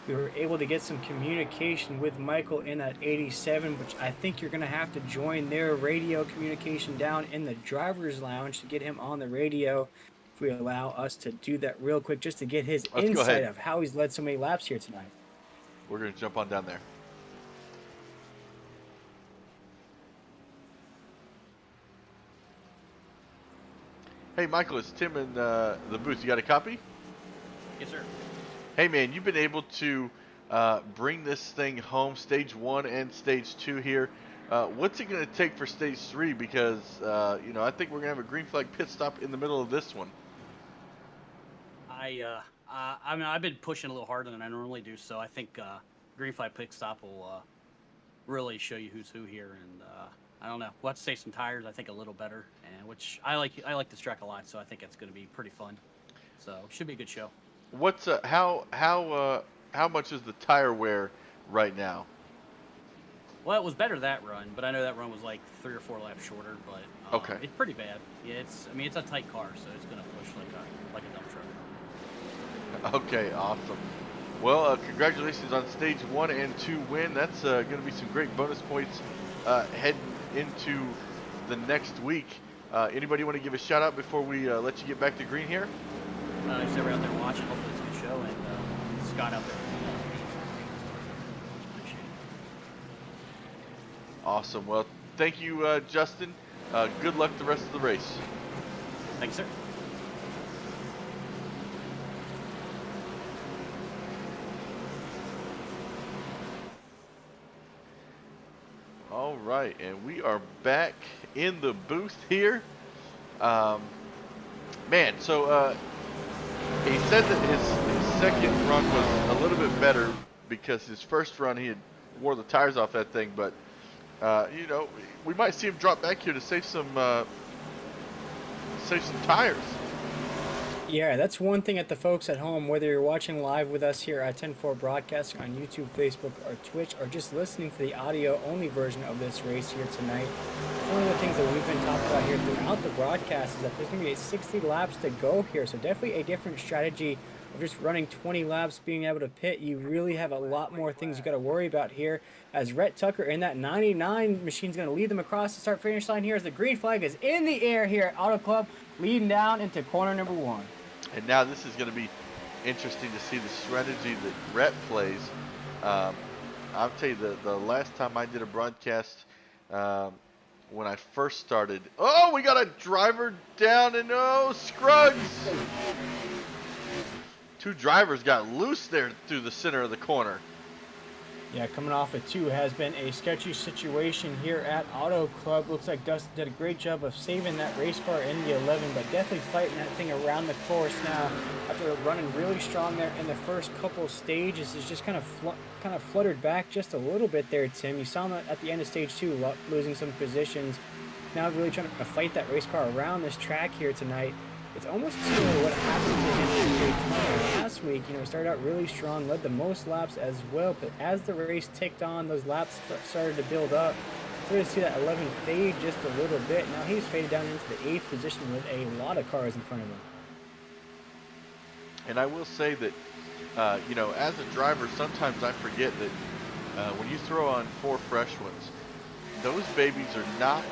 we were able to get some communication with Michael in that 87, which I think you're going to have to join their radio communication down in the driver's lounge to get him on the radio. If we allow us to do that real quick, just to get his insight of how he's led so many laps here tonight. We're going to jump on down there. Hey, Michael, it's Tim in the booth. You got a copy? Yes, sir. Hey, man, you've been able to bring this thing home, stage 1 and stage 2 here. What's it going to take for stage 3? Because, I think we're going to have a green flag pit stop in the middle of this one. I mean, I've been pushing a little harder than I normally do, so I think green flag pit stop will really show you who's who here. And I don't know. We'll have to save some tires. I think a little better, and which I like this track a lot, so I think it's going to be pretty fun. So should be a good show. What's how much is the tire wear right now? Well, it was better that run, but I know that run was like 3 or 4 laps shorter. But okay, it's pretty bad. Yeah, it's a tight car, so it's going to push like a dump truck. Okay, awesome. Well, congratulations on stage 1 and 2 win. That's going to be some great bonus points heading into the next week. Anybody want to give a shout out before we let you get back to green here? Thanks everyone out there watching. Hopefully it's a good show, and Scott out there. Appreciate it. Awesome. Well, thank you, Justin. Good luck the rest of the race. Thanks, sir. All right, and we are back in the booth here. Man, so he said that his second run was a little bit better because his first run he had wore the tires off that thing, but we might see him drop back here to save some tires. Yeah, that's one thing at the folks at home, whether you're watching live with us here at 10-4 Broadcasting on YouTube, Facebook, or Twitch, or just listening to the audio-only version of this race here tonight. One of the things that we've been talking about here throughout the broadcast is that there's going to be 60 laps to go here, so definitely a different strategy of just running 20 laps, being able to pit. You really have a lot more things you got to worry about here, as Rhett Tucker in that 99 machine's going to lead them across the start-finish line here as the green flag is in the air here at Auto Club, leading down into corner number 1. And now this is going to be interesting to see the strategy that Rhett plays. I'll tell you, the last time I did a broadcast, when I first started, we got a driver down, and Scruggs! 2 drivers got loose there through the center of the corner. Yeah, coming off of 2 has been a sketchy situation here at Auto Club. Looks like Dustin did a great job of saving that race car in the 11, but definitely fighting that thing around the course now. After running really strong there in the first couple stages, is just kind of fluttered back just a little bit there, Tim. You saw him at the end of stage 2, losing some positions. Now really trying to fight that race car around this track here tonight. It's almost similar to what happened to him in Daytona last week. He started out really strong, led the most laps as well, but as the race ticked on, those laps started to build up. Started to see that 11 fade just a little bit. Now he's faded down into the 8th position with a lot of cars in front of him. And I will say that, as a driver, sometimes I forget that when you throw on 4 fresh ones, those babies are not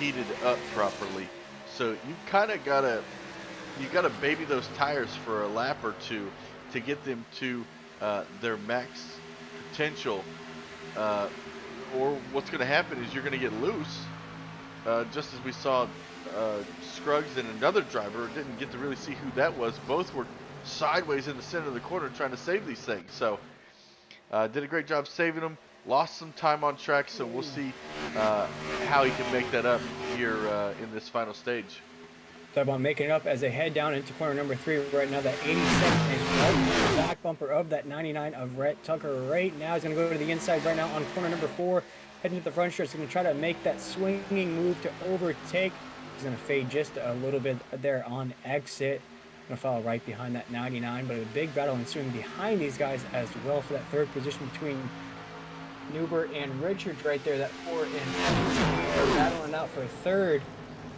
heated up properly. So you kind of gotta baby those tires for a lap or 2 to get them to their max potential, or what's going to happen is you're going to get loose, just as we saw Scruggs and another driver. Didn't get to really see who that was. Both were sideways in the center of the corner trying to save these things. So did a great job saving them. Lost some time on track, so we'll see how he can make that up here in this final stage. Talk about making it up as they head down into corner number 3 right now. That 87 is right in the back bumper of that 99 of Rhett Tucker right now. He's going to go to the inside right now on corner number 4. Heading to the front stretch. He's going to try to make that swinging move to overtake. He's going to fade just a little bit there on exit. Going to follow right behind that 99, but a big battle ensuing behind these guys as well for that 3rd position between Newbert and Richards right there. That 4 and 2 battling out for 3rd.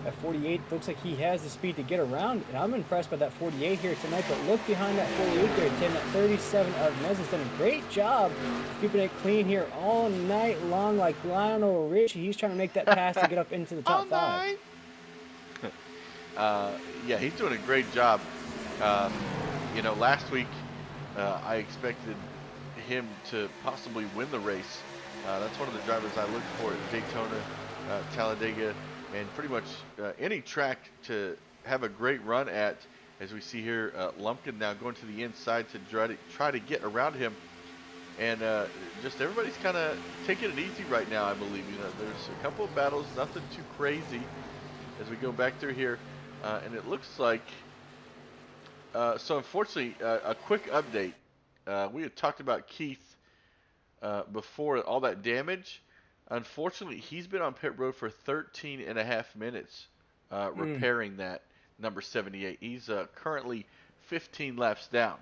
That 48 looks like he has the speed to get around, and I'm impressed by that 48 here tonight. But look behind that 48 there, Tim. That 37 of Nez has done a great job of keeping it clean here all night long, like Lionel Richie. He's trying to make that pass to get up into the top 5. Yeah, he's doing a great job. Last week I expected him to possibly win the race. That's one of the drivers I looked for at Daytona, Talladega, and pretty much any track to have a great run at. As we see here, Lumpkin now going to the inside to try to get around him, and just everybody's kind of taking it easy right now. I believe there's a couple of battles, nothing too crazy as we go back through here, and it looks like so unfortunately a quick update. We had talked about Keith before all that damage. Unfortunately, he's been on pit road for 13 and a half minutes repairing that number 78. He's currently 15 laps down.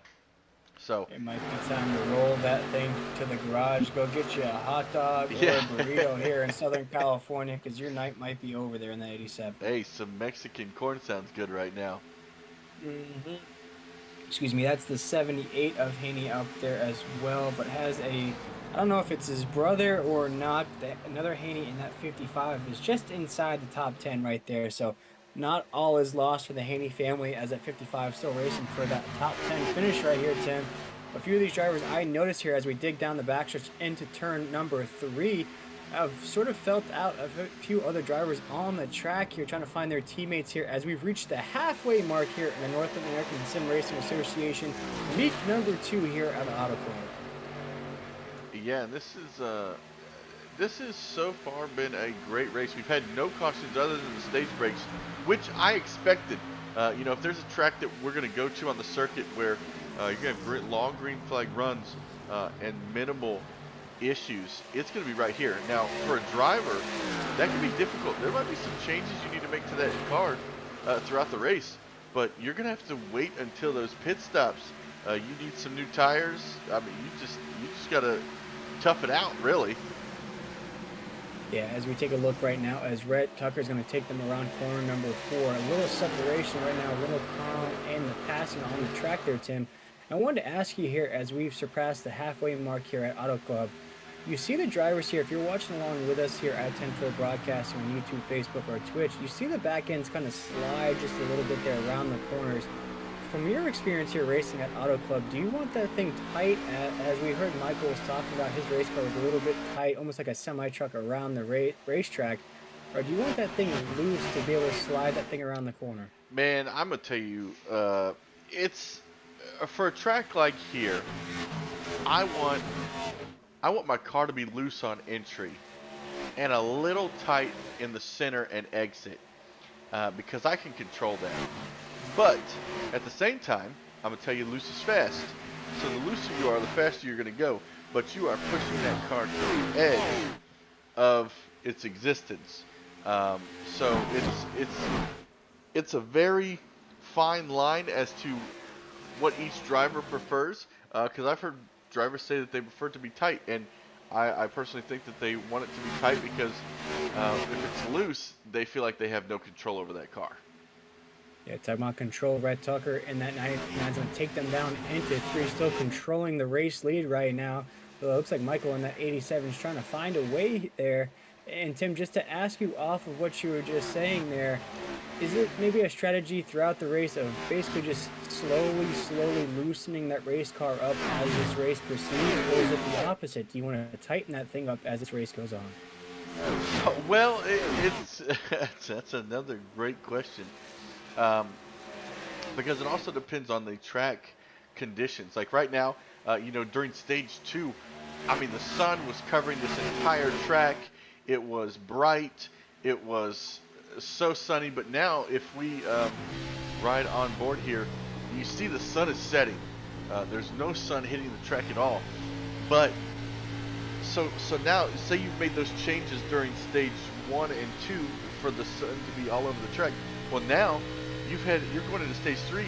So it might be time to roll that thing to the garage. Go get you a hot dog or a burrito here in Southern California, because your night might be over there in the 87. Hey, some Mexican corn sounds good right now. Mm-hmm. Excuse me, that's the 78 of Haney up there as well, but has a, I don't know if it's his brother or not, another Haney in that 55 is just inside the top 10 right there. So not all is lost for the Haney family, as that 55 still racing for that top 10 finish right here, Tim. A few of these drivers I noticed here as we dig down the backstretch into turn number 3 have sort of felt out of a few other drivers on the track here, trying to find their teammates here as we've reached the halfway mark here in the North American Sim Racing Association meet number 2 here at Auto Club. Yeah, this has so far been a great race. We've had no cautions other than the stage breaks, which I expected. If there's a track that we're going to go to on the circuit where you're going to have long green flag runs and minimal issues, it's going to be right here. Now, for a driver, that can be difficult. There might be some changes you need to make to that car throughout the race, but you're going to have to wait until those pit stops. You need some new tires. I mean, you just got to tough it out, really. Yeah, as we take a look right now, as Rhett Tucker's going to take them around corner number 4. A little separation right now, a little calm in the passing on the track there, Tim. I wanted to ask you here, as we've surpassed the halfway mark here at Auto Club, you see the drivers here, if you're watching along with us here at 10-4 Broadcasting on YouTube, Facebook, or Twitch, you see the back ends kind of slide just a little bit there around the corners. From your experience here racing at Auto Club, do you want that thing tight? As we heard Michael was talking about, his race car was a little bit tight, almost like a semi-truck around the racetrack. Or do you want that thing loose to be able to slide that thing around the corner? Man, I'm going to tell you, it's for a track like here, I I want my car to be loose on entry and a little tight in the center and exit because I can control that. But at the same time, I'm going to tell you loose is fast. So the looser you are, the faster you're going to go. But you are pushing that car to the edge of its existence. So it's a very fine line as to what each driver prefers. Because I've heard drivers say that they prefer it to be tight, and I personally think that they want it to be tight because if it's loose, they feel like they have no control over that car. Yeah, talking about control, Red Tucker in that 99 is going to take them down into 3, still controlling the race lead right now. So it looks like Michael in that 87 is trying to find a way there. And Tim, just to ask you off of what you were just saying there, is it maybe a strategy throughout the race of basically just slowly loosening that race car up as this race proceeds, or is it the opposite? Do you want to tighten that thing up as this race goes on? Well, that's another great question. Because it also depends on the track conditions. Like right now, during stage 2, I mean, the sun was covering this entire track. It was bright. It was so sunny. But now, if we ride on board here, you see the sun is setting. There's no sun hitting the track at all. But so now, say you've made those changes during stage 1 and 2 for the sun to be all over the track. Well, now you're going into stage 3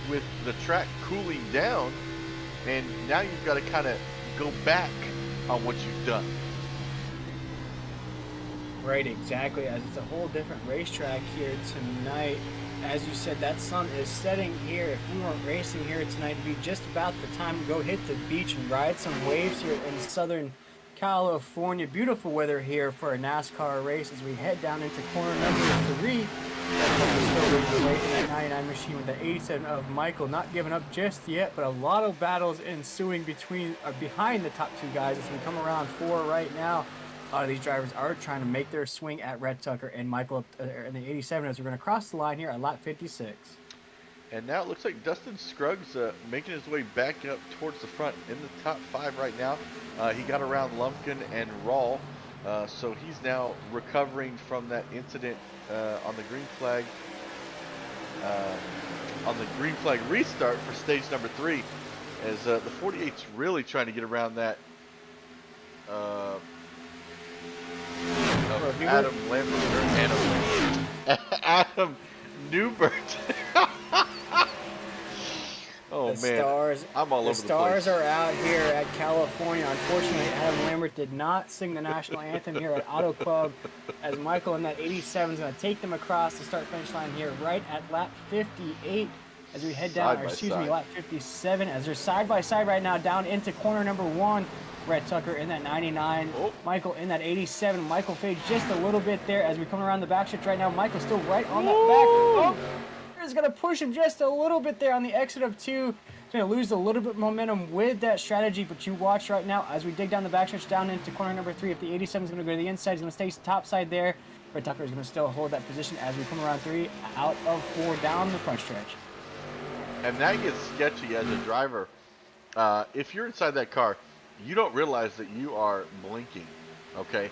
with the track cooling down, and now you've got to kind of go back on what you've done. Right, exactly, as it's a whole different racetrack here tonight. As you said, that sun is setting here. If we weren't racing here tonight, it'd be just about the time to go hit the beach and ride some waves here in Southern California. Beautiful weather here for a NASCAR race as we head down into corner number 3. Still leading the way in that 99 machine with the 87 of Michael, not giving up just yet, but a lot of battles ensuing behind the top 2 guys as we come around 4 right now. A lot of these drivers are trying to make their swing at Red Tucker and Michael up in the 87 as we're going to cross the line here at lap 56. And now it looks like Dustin Scruggs making his way back up towards the front in the top 5 right now. He got around Lumpkin and Rawl, so he's now recovering from that incident on the green flag restart for stage number 3, as the 48's really trying to get around that Adam Lambert, Adam Newbert. Oh man, I'm all over the place. The stars are out here at California. Unfortunately, Adam Lambert did not sing the national anthem here at Auto Club, as Michael in that 87 is going to take them across the start-finish line here right at lap 58 as we head down, lap 57, as they're side by side right now down into corner number 1. Red Tucker in that 99, Michael in that 87. Michael fades just a little bit there as we come around the backstretch right now. Michael's still right on that back. Oh, is going to push him just a little bit there on the exit of 2. He's going to lose a little bit of momentum with that strategy, but you watch right now as we dig down the backstretch down into corner number 3. If the 87 is going to go to the inside, he's going to stay top side there. Red Tucker is going to still hold that position as we come around 3 out of 4 down the front stretch. And that gets sketchy as a driver. If you're inside that car, you don't realize that you are blinking, okay?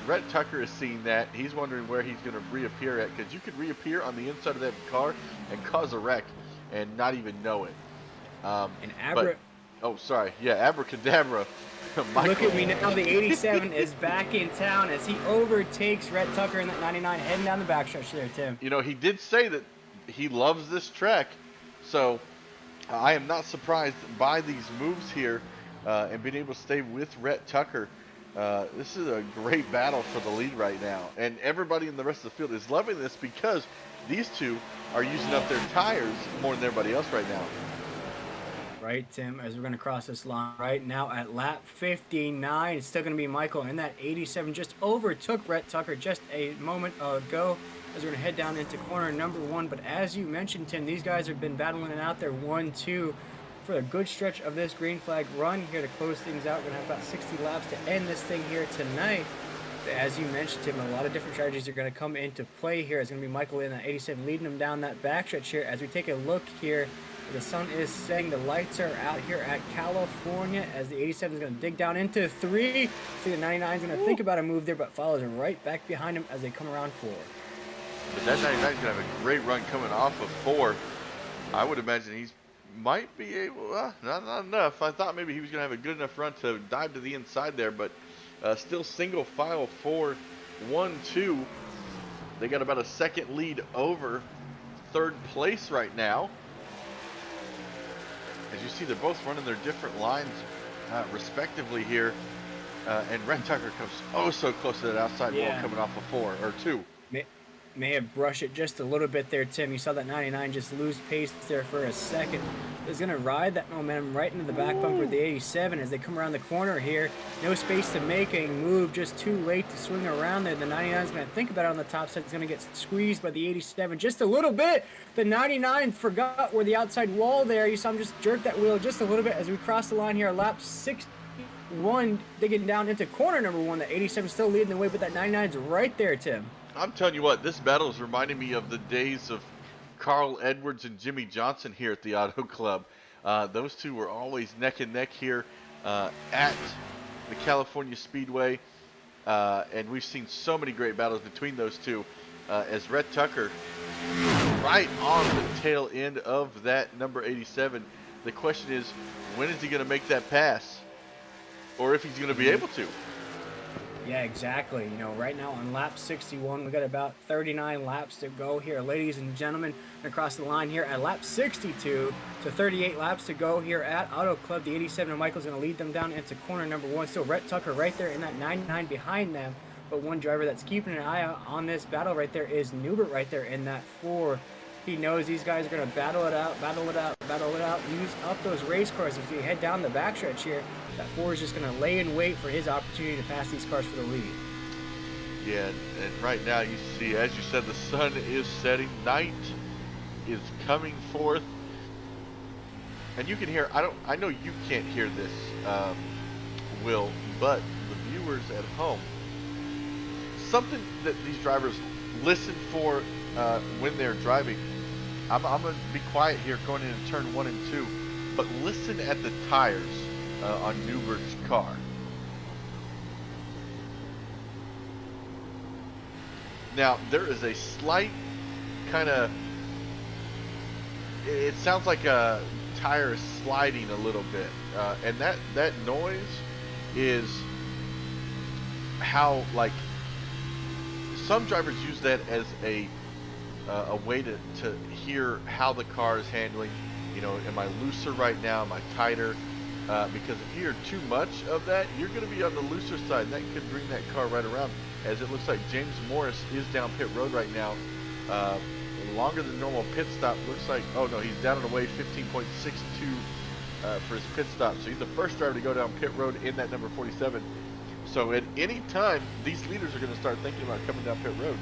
Red Tucker is seeing that. He's wondering where he's going to reappear at, because you could reappear on the inside of that car and cause a wreck and not even know it. Abracadabra. Look at me now. The 87 is back in town as he overtakes Red Tucker in that 99, heading down the backstretch there, Tim. You know, he did say that he loves this track, so I am not surprised by these moves here and being able to stay with Rhett Tucker. This is a great battle for the lead right now. And everybody in the rest of the field is loving this because these two are using up their tires more than everybody else right now. Right, Tim, as we're going to cross this line right now at lap 59. It's still going to be Michael, and that 87 just overtook Rhett Tucker just a moment ago as we're going to head down into corner number 1. But as you mentioned, Tim, these guys have been battling it out there 1-2 for a good stretch of this green flag run here to close things out. We're going to have about 60 laps to end this thing here tonight. As you mentioned, Tim, a lot of different strategies are going to come into play here. It's going to be Michael in that 87 leading them down that backstretch here as we take a look here The sun is setting. The lights are out here at California as the 87 is going to dig down into 3. See, the 99 is going to think about a move there, but follows right back behind him as they come around 4. But that 99 is going to have a great run coming off of 4. I would imagine he's might be able, not enough. I thought maybe he was going to have a good enough run to dive to the inside there, but still single file 4, 1, 2. They got about a second lead over third place right now. As you see, they're both running their different lines respectively here. And Rhett Tucker comes so close to that outside wall coming off of 4 or 2. May have brushed it just a little bit there, Tim. You saw that 99 just lose pace there for a second. Is going to ride that momentum right into the back bumper of the 87 as they come around the corner here. No space to make a move, just too late to swing around there. The 99 is going to think about it on the top side. It's going to get squeezed by the 87 just a little bit. The 99 forgot where the outside wall there. You saw him just jerk that wheel just a little bit as we cross the line here. Lap 61, digging down into corner number 1. The 87 still leading the way, but that 99 is right there, Tim. I'm telling you what, this battle is reminding me of the days of Carl Edwards and Jimmy Johnson here at the Auto Club. Those two were always neck and neck here at the California Speedway. And we've seen so many great battles between those two. As Rhett Tucker, right on the tail end of that number 87. The question is, when is he going to make that pass? Or if he's going to be able to. Yeah, exactly. You know, right now on lap 61, we got about 39 laps to go here, ladies and gentlemen. Across the line here at lap 62, so 38 laps to go here at Auto Club. The 87 of Michael's going to lead them down into corner number 1. Still Rhett Tucker right there in that 99 behind them. But one driver that's keeping an eye out on this battle right there is Newbert right there in that 4. He knows these guys are going to battle it out, use up those race cars. If you head down the backstretch here, that 4 is just going to lay in wait for his opportunity to pass these cars for the lead. Yeah, and right now you see, as you said, the sun is setting. Night is coming forth. And you can hear, I know you can't hear this, Will, but the viewers at home, something that these drivers listen for when they're driving. I'm going to be quiet here going into turn 1 and 2, but listen at the tires on Newbert's car. Now, there is a slight kind of, it sounds like a tire is sliding a little bit, and that noise is how, like, some drivers use that as a way to hear how the car is handling. You know, am I looser right now? Am I tighter? Because if you hear too much of that, you're going to be on the looser side, and that could bring that car right around. As it looks like James Morris is down pit road right now. Longer than normal pit stop. Looks like, oh no, he's down and away 15.62 for his pit stop. So he's the first driver to go down pit road in that number 47. So at any time, these leaders are going to start thinking about coming down pit road.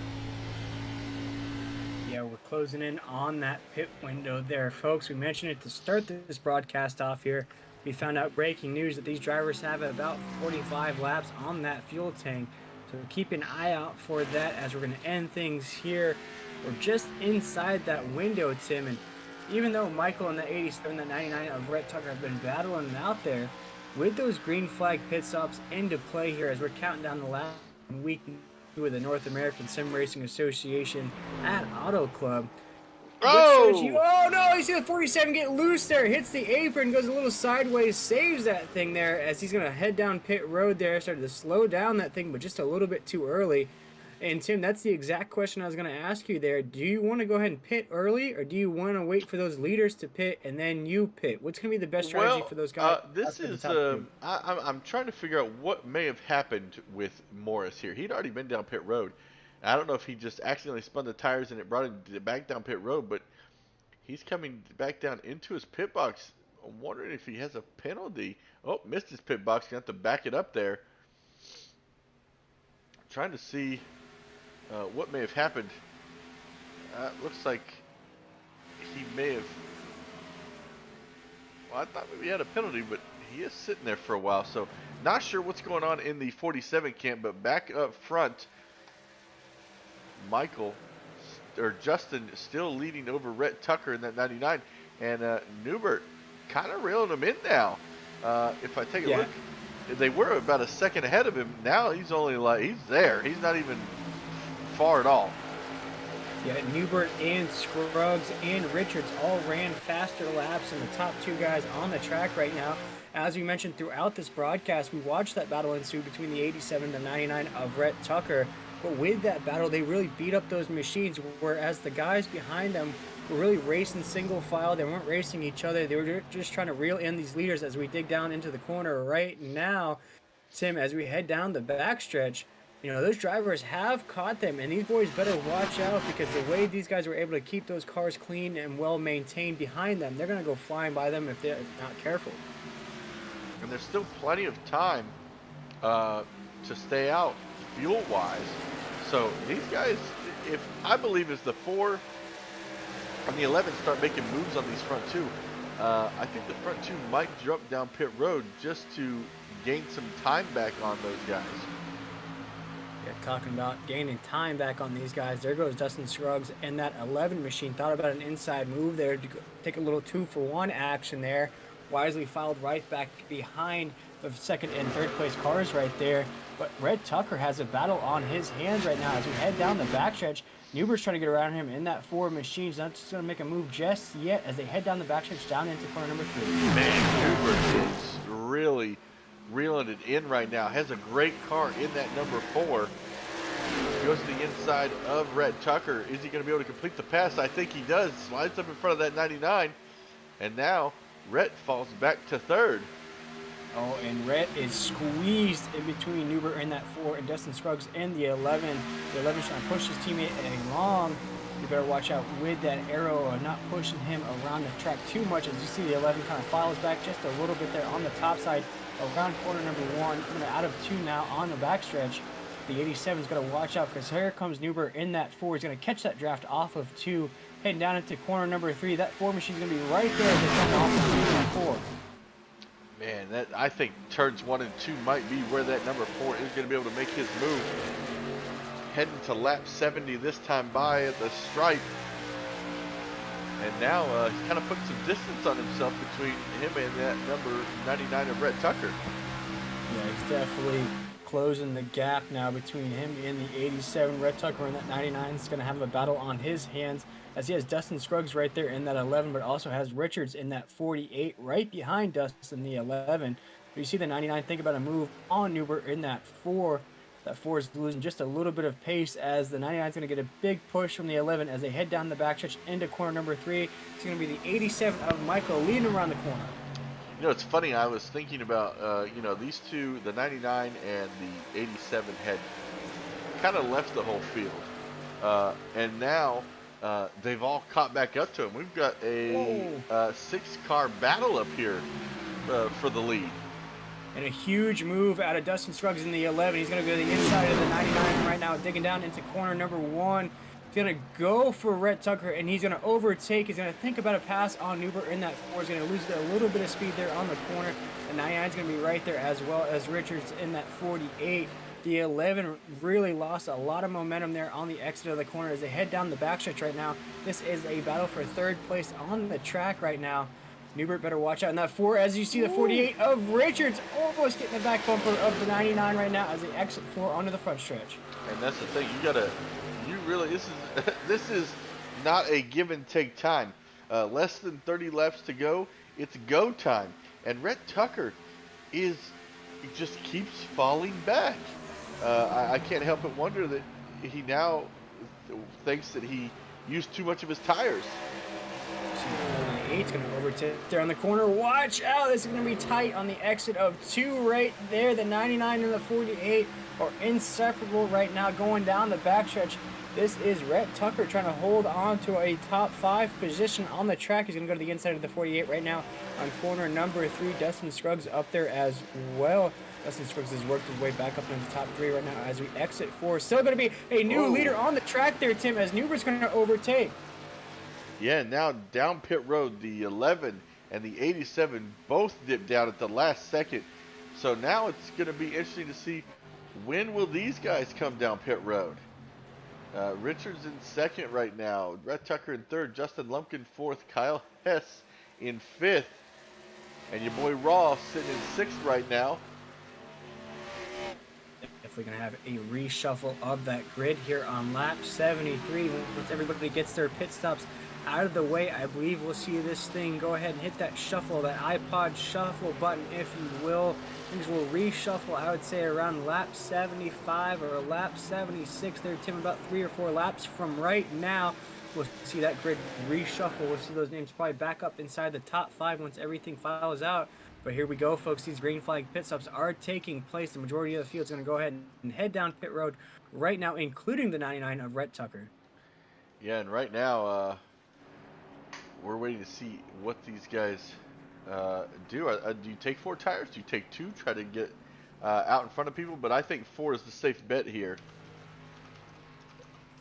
Yeah, we're closing in on that pit window there, folks. We mentioned it to start this broadcast off here. We found out breaking news that these drivers have about 45 laps on that fuel tank. So keep an eye out for that as we're going to end things here. We're just inside that window, Tim. And even though Michael and the 87, the 99 of Rhett Tucker have been battling out there, with those green flag pit stops into play here as we're counting down the last week with the North American Sim Racing Association at Auto Club. Oh no, you see the 47 get loose there, hits the apron, goes a little sideways, saves that thing there as he's going to head down pit road there. Started to slow down that thing, but just a little bit too early. And Tim, that's the exact question I was going to ask you there. Do you want to go ahead and pit early, or do you want to wait for those leaders to pit and then you pit? What's going to be the best strategy for those guys? This is, I'm trying to figure out what may have happened with Morris here. He'd already been down pit road. I don't know if he just accidentally spun the tires and it brought him back down pit road, but he's coming back down into his pit box. I'm wondering if he has a penalty. Oh, missed his pit box. Going to have to back it up there. Trying to see what may have happened. Looks like he may have... Well, I thought maybe he had a penalty, but he is sitting there for a while. So not sure what's going on in the 47 camp, but back up front, Justin still leading over Rhett Tucker in that 99. and Newbert kind of reeling him in now. If I take a Yeah. look, they were about a second ahead of him. Now he's only he's there. He's not even far at all. Yeah, Newbert and Scruggs and Richards all ran faster laps than the top two guys on the track right now. As we mentioned throughout this broadcast, we watched that battle ensue between the 87 to 99 of Rhett Tucker. But with that battle, they really beat up those machines, whereas the guys behind them were really racing single file. They weren't racing each other. They were just trying to reel in these leaders as we dig down into the corner right now. Tim, as we head down the backstretch, those drivers have caught them, and these boys better watch out because the way these guys were able to keep those cars clean and well maintained behind them, they're going to go flying by them if they're not careful. And there's still plenty of time to stay out fuel-wise. So these guys, if I believe as the 4 and the 11 start making moves on these front two, I think the front two might jump down pit road just to gain some time back on those guys. Yeah, talking about gaining time back on these guys. There goes Dustin Scruggs and that 11 machine. Thought about an inside move there to take a little 2-for-1 action there. Wisely filed right back behind the second and third place cars right there. But Rhett Tucker has a battle on his hands right now as we head down the backstretch. Newbert's trying to get around him in that 4 machine. He's not just going to make a move just yet as they head down the backstretch down into corner number 3. Man, Newbert is really reeling it in right now. Has a great car in that number 4. Goes to the inside of Rhett Tucker. Is he going to be able to complete the pass? I think he does. Slides up in front of that 99. And now Rhett falls back to 3rd. Oh, and Rhett is squeezed in between Newbert and that 4 and Dustin Scruggs and the 11. The 11's trying to push his teammate along. You better watch out with that arrow, not pushing him around the track too much. As you see, the 11 kind of files back just a little bit there on the top side around corner number 1, coming out of 2 now on the backstretch. The 87's got to watch out because here comes Newbert in that 4. He's going to catch that draft off of 2, heading down into corner number 3. That 4 machine's going to be right there as they come off of 2 and 4. Man, that I think turns 1 and 2 might be where that number 4 is going to be able to make his move. Heading to lap 70 this time by at the stripe. And now he's kind of putting some distance on himself between him and that number 99 of Rhett Tucker. Yeah, he's definitely closing the gap now between him and the 87. Rhett Tucker and that 99 is going to have a battle on his hands as he has Dustin Scruggs right there in that 11, but also has Richards in that 48 right behind Dustin, the 11. But you see the 99 think about a move on Newbert in that 4. That 4 is losing just a little bit of pace as the 99 is going to get a big push from the 11 as they head down the backstretch into corner number 3. It's going to be the 87 of Michael leading around the corner. It's funny. I was thinking about, these two, the 99 and the 87 had kind of left the whole field. And now they've all caught back up to him. We've got a 6-car battle up here for the lead. And a huge move out of Dustin Scruggs in the 11. He's going to go to the inside of the 99 right now, digging down into corner number 1. He's going to go for Rhett Tucker, and he's going to overtake. He's going to think about a pass on Newbert in that 4. He's going to lose a little bit of speed there on the corner. The 99 is going to be right there as well as Richards in that 48. The 11 really lost a lot of momentum there on the exit of the corner as they head down the backstretch right now. This is a battle for 3rd place on the track right now. Newbert better watch out in that 4 as you see the 48 of Richards almost getting the back bumper of the 99 right now as they exit 4 onto the front stretch. And that's the thing, this is not a give and take time. Less than 30 laps to go, it's go time. And Rhett Tucker just keeps falling back. I can't help but wonder that he now thinks that he used too much of his tires. 48's going to overtake there on the corner. Watch out. This is going to be tight on the exit of 2 right there. The 99 and the 48 are inseparable right now going down the backstretch. This is Rhett Tucker trying to hold on to a top 5 position on the track. He's going to go to the inside of the 48 right now on corner number 3. Dustin Scruggs up there as well. Dustin Scruggs has worked his way back up into the top 3 right now as we exit 4. Still going to be a new leader on the track there, Tim, as Newbert's going to overtake. Yeah, now down pit road, the 11 and the 87 both dipped down at the last second. So now it's going to be interesting to see when will these guys come down pit road. Richards in 2nd right now. Rhett Tucker in 3rd. Justin Lumpkin 4th. Kyle Hess in 5th. And your boy Raw sitting in 6th right now. If we're going to have a reshuffle of that grid here on lap 73, once everybody gets their pit stops out of the way, I believe we'll see this thing go ahead and hit that shuffle, that iPod shuffle button, if you will. Things will reshuffle, I would say, around lap 75 or lap 76 there, Tim, about 3 or 4 laps from right now. We'll see that grid reshuffle. We'll see those names probably back up inside the top 5 once everything files out. But here we go, folks. These green flag pit stops are taking place. The majority of the field is going to go ahead and head down pit road right now, including the 99 of Rhett Tucker. Yeah, and right now, we're waiting to see what these guys do. Do you take 4 tires? Do you take 2? Try to get out in front of people? But I think 4 is the safe bet here.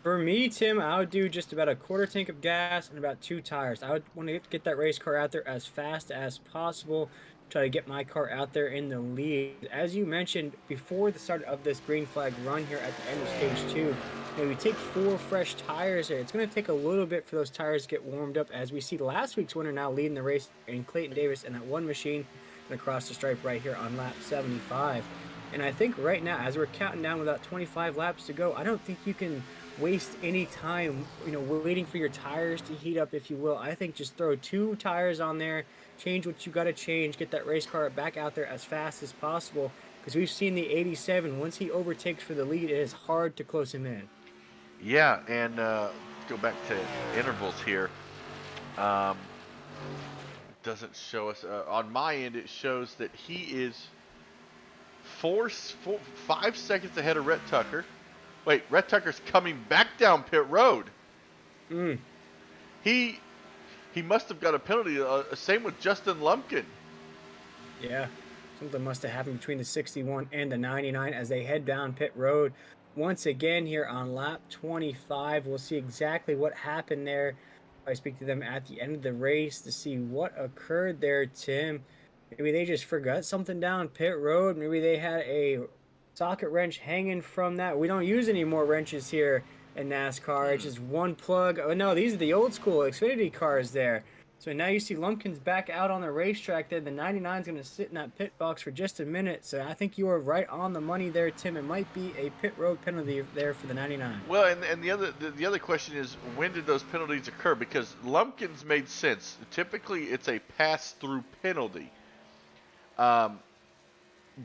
For me, Tim, I would do just about a quarter tank of gas and about 2 tires. I would want to get that race car out there as fast as possible. Try to get my car out there in the lead. As you mentioned, before the start of this green flag run here at the end of stage 2, we take 4 fresh tires here. It's going to take a little bit for those tires to get warmed up, as we see last week's winner now leading the race in Clayton Davis in that one machine and across the stripe right here on lap 75. And I think right now, as we're counting down with about 25 laps to go, I don't think you can waste any time, waiting for your tires to heat up, if you will. I think just throw 2 tires on there, change what you got to change, get that race car back out there as fast as possible, because we've seen the 87, once he overtakes for the lead, it is hard to close him in. Yeah, and go back to intervals here. Doesn't show us, on my end it shows that he is 5 seconds ahead of Rhett Tucker. Wait, Rhett Tucker's coming back down pit road. He must have got a penalty. Same with Justin Lumpkin. Yeah, something must have happened between the 61 and the 99 as they head down pit road. Once again here on lap 25, we'll see exactly what happened there. I speak to them at the end of the race to see what occurred there, Tim. Maybe they just forgot something down pit road. Maybe they had a socket wrench hanging from that. We don't use any more wrenches here in NASCAR. It's just one plug. Oh no, these are the old school Xfinity cars there. So now you see Lumpkin's back out on the racetrack there. The 99 is going to sit in that pit box for just a minute. So I think you are right on the money there, Tim. It might be a pit road penalty there for the 99. Well, and the other question is, when did those penalties occur? Because Lumpkin's made sense. Typically, it's a pass-through penalty. But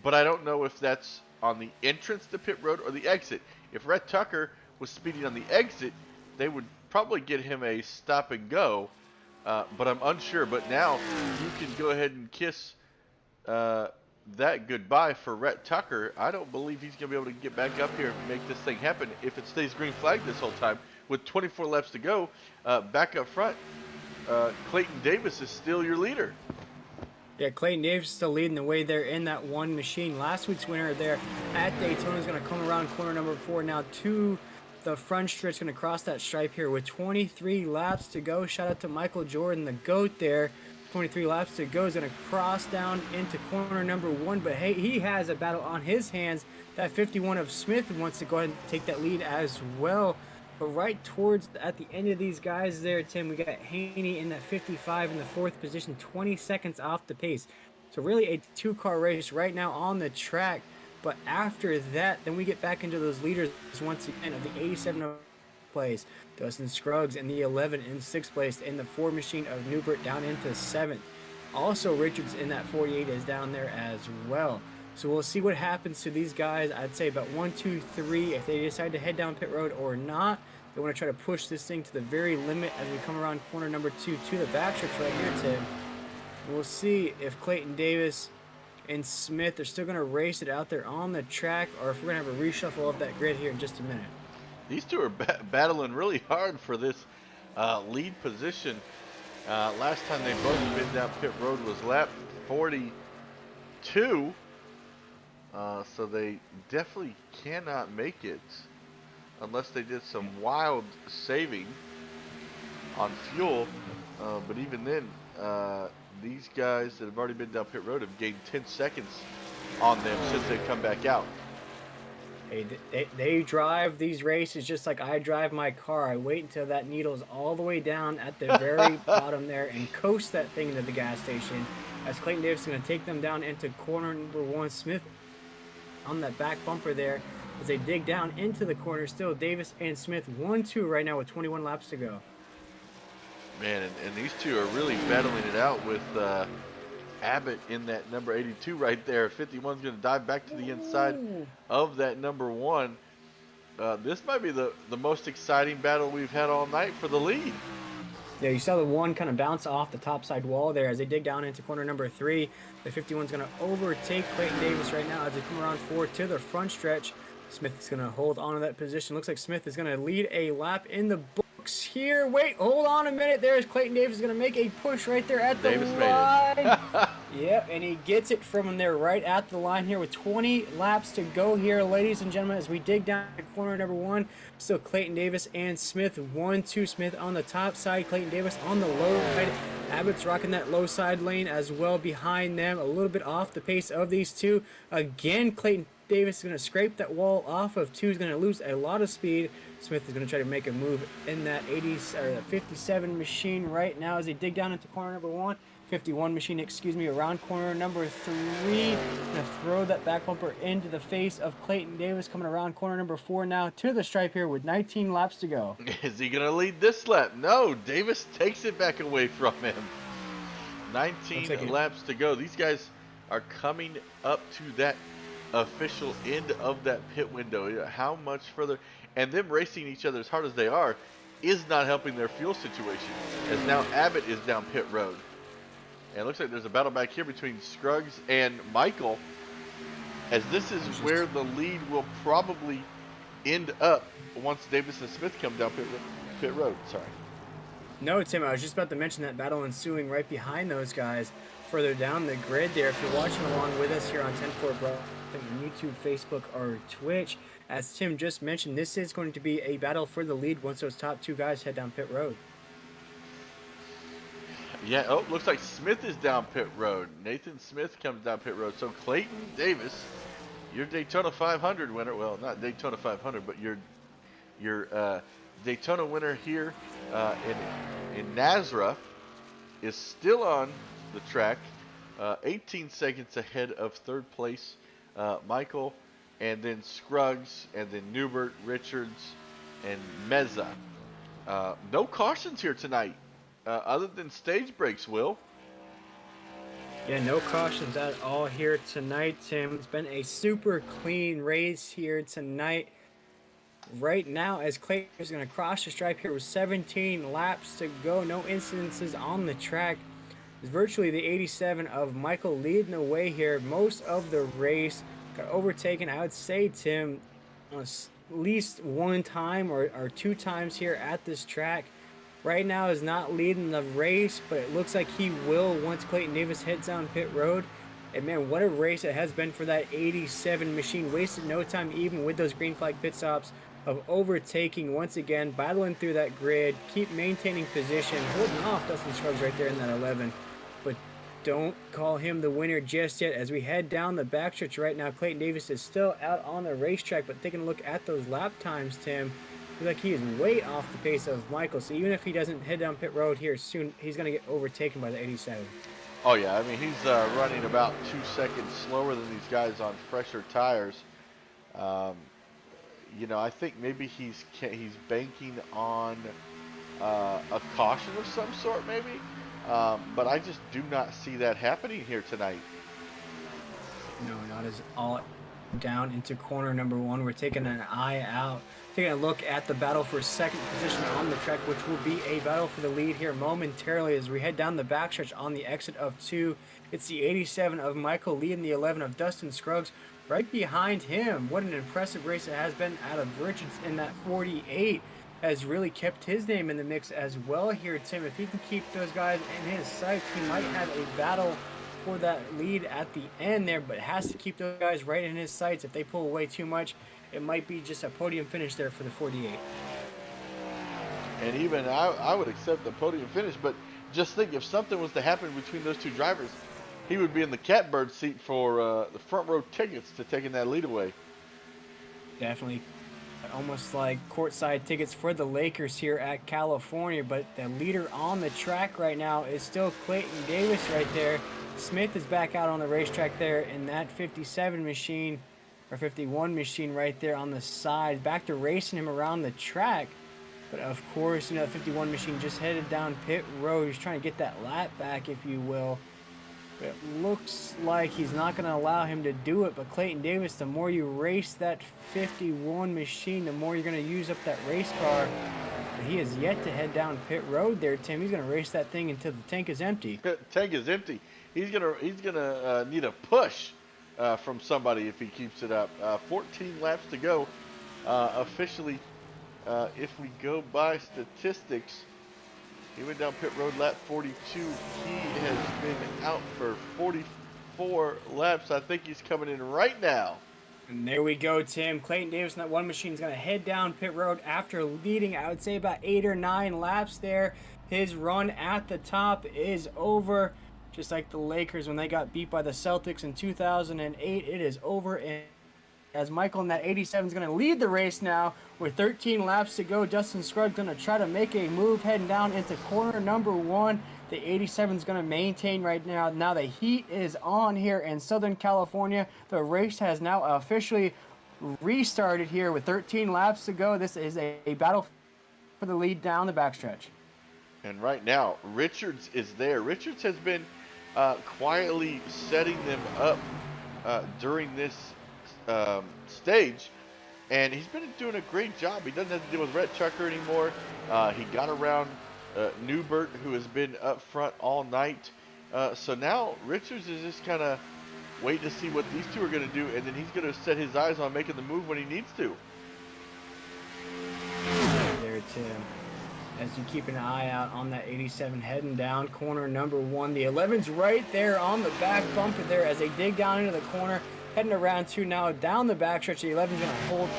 I don't know if that's on the entrance to pit road or the exit. If Rhett Tucker was speeding on the exit, they would probably get him a stop and go. But I'm unsure. But now you can go ahead and kiss that goodbye for Rhett Tucker. I don't believe he's going to be able to get back up here and make this thing happen if it stays green flag this whole time. With 24 laps to go, back up front, Clayton Davis is still your leader. Yeah, Clayton Davis is still leading the way there in that one machine. Last week's winner there at Daytona is going to come around corner number 4 now to the front stretch. Going to cross that stripe here with 23 laps to go. Shout out to Michael Jordan, the GOAT there. 23 laps to go. Is going to cross down into corner number 1. But hey, he has a battle on his hands. That 51 of Smith wants to go ahead and take that lead as well. But right towards at the end of these guys there, Tim, we got Haney in that 55 in the 4th position, 20 seconds off the pace. So really a 2-car race right now on the track. But after that, then we get back into those leaders once again of the 87 place. Dustin Scruggs in the 11 in 6th place, in the 4 machine of Newbert down into 7th. Also Richards in that 48 is down there as well. So we'll see what happens to these guys. I'd say about 1, 2, 3 if they decide to head down pit road or not. They want to try to push this thing to the very limit as we come around corner number 2 to the backstretch right here, Tim. We'll see if Clayton Davis and Smith are still going to race it out there on the track, or if we're going to have a reshuffle of that grid here in just a minute. These two are battling really hard for this lead position. Last time they both been down pit road was lap 42. So they definitely cannot make it unless they did some wild saving on fuel. But even then, these guys that have already been down pit road have gained 10 seconds on them since they've come back out. Hey, they drive these races just like I drive my car. I wait until that needle's all the way down at the very bottom there and coast that thing into the gas station. As Clayton Davis is going to take them down into corner number 1. Smith on that back bumper there as they dig down into the corner. Still Davis and Smith 1-2 right now with 21 laps to go. Man, and these two are really battling it out with Abbott in that number 82 right there. 51's going to dive back to the inside of that number 1. This might be the most exciting battle we've had all night for the lead. Yeah, you saw the 1 kind of bounce off the top side wall there as they dig down into corner number 3. The 51's going to overtake Clayton Davis right now as they come around 4 to the front stretch. Smith is going to hold on to that position. Looks like Smith is going to lead a lap in the books here. Wait, hold on a minute. There's Clayton Davis is going to make a push right there at the line. Yep, and he gets it from there right at the line here with 20 laps to go here, ladies and gentlemen, as we dig down to corner number 1. Still Clayton Davis and Smith 1-2. Smith on the top side, Clayton Davis on the low side. Abbott's rocking that low side lane as well behind them, a little bit off the pace of these two. Again, Clayton Davis is going to scrape that wall off of 2. He's going to lose a lot of speed. Smith is going to try to make a move in that 57 machine right now as they dig down into corner number 1. 51 machine, excuse me, around corner number 3. Gonna throw that back bumper into the face of Clayton Davis, coming around corner number 4 now to the stripe here with 19 laps to go. Is he gonna lead this lap? No, Davis takes it back away from him. 19 laps to go. These guys are coming up to that official end of that pit window. How much further? And them racing each other as hard as they are is not helping their fuel situation, as now Abbott is down pit road. And it looks like there's a battle back here between Scruggs and Michael, as this is where the lead will probably end up once Davis and Smith come down pit road. Sorry. No, Tim, I was just about to mention that battle ensuing right behind those guys further down the grid there. If you're watching along with us here on 10-4 Bro on YouTube, Facebook, or Twitch, as Tim just mentioned, this is going to be a battle for the lead once those top 2 guys head down pit road. Yeah, oh, looks like Smith is down pit road. Nathan Smith comes down pit road. So Clayton Davis, your Daytona 500 winner, well, not Daytona 500, but your Daytona winner here in NASRA is still on the track, 18 seconds ahead of third place Michael, and then Scruggs, and then Newbert, Richards, and Meza. No cautions here tonight. Other than stage breaks, Will. Yeah, no cautions at all here tonight, Tim. It's been a super clean race here tonight. Right now, as Clayton is going to cross the stripe here with 17 laps to go, no incidences on the track. It's virtually the 87 of Michael leading the way here. Most of the race got overtaken, I would say, Tim, at least 1 time or 2 times here at this track. Right now is not leading the race, but it looks like he will once Clayton Davis heads down pit road. And man, what a race it has been for that 87 machine. Wasted no time even with those green flag pit stops of overtaking once again, battling through that grid, keep maintaining position, holding off Dustin Scruggs right there in that 11. But don't call him the winner just yet. As we head down the backstretch right now, Clayton Davis is still out on the racetrack, but taking a look at those lap times, Tim, like he is way off the pace of Michael, so even if he doesn't head down pit road here soon, he's going to get overtaken by the 87. Oh yeah, I mean he's running about 2 seconds slower than these guys on fresher tires. You know, I think maybe he's banking on a caution of some sort, maybe. But I just do not see that happening here tonight. No, not as all down into corner number 1. We're taking an eye out, taking a look at the battle for second position on the track, which will be a battle for the lead here momentarily as we head down the backstretch on the exit of 2. It's the 87 of Michael leading the 11 of Dustin Scruggs. Right behind him, what an impressive race it has been out of Richards in that 48. Has really kept his name in the mix as well here, Tim. If he can keep those guys in his sights, he might have a battle for that lead at the end there, but has to keep those guys right in his sights. If they pull away too much, it might be just a podium finish there for the 48. And even I would accept the podium finish, but just think if something was to happen between those 2 drivers, he would be in the catbird seat for the front row tickets to taking that lead away. Definitely almost like courtside tickets for the Lakers here at California, but the leader on the track right now is still Clayton Davis right there. Smith is back out on the racetrack there in that 57 machine, or 51 machine right there on the side, back to racing him around the track. But of course, you know, 51 machine just headed down pit road. He's trying to get that lap back, if you will. But it looks like he's not going to allow him to do it. But Clayton Davis, the more you race that 51 machine, the more you're going to use up that race car. But he has yet to head down pit road there, Tim. He's going to race that thing until the tank is empty. Tank is empty. He's gonna need a push from somebody if he keeps it up. 14 laps to go. Officially, if we go by statistics, he went down pit road lap 42. He has been out for 44 laps. I think he's coming in right now. And there we go, Tim. Clayton Davis in that one machine is going to head down pit road after leading, I would say, about 8 or 9 laps there. His run at the top is over. Just like the Lakers when they got beat by the Celtics in 2008, it is over. And as Michael in that 87 is going to lead the race now with 13 laps to go. Dustin Scruggs going to try to make a move heading down into corner number 1. The 87 is going to maintain right now. Now the heat is on here in Southern California. The race has now officially restarted here with 13 laps to go. This is a battle for the lead down the backstretch. And right now, Richards is there. Richards has been quietly setting them up during this stage, and he's been doing a great job. He doesn't have to deal with Rhett Chucker anymore. He got around Newbert, who has been up front all night. So now Richards is just kind of waiting to see what these two are going to do, and then he's going to set his eyes on making the move when he needs to. There, Tim. As you keep an eye out on that 87 heading down corner number 1. The 11's right there on the back bumper there as they dig down into the corner. Heading around 2 now down the backstretch. The 11's going to hold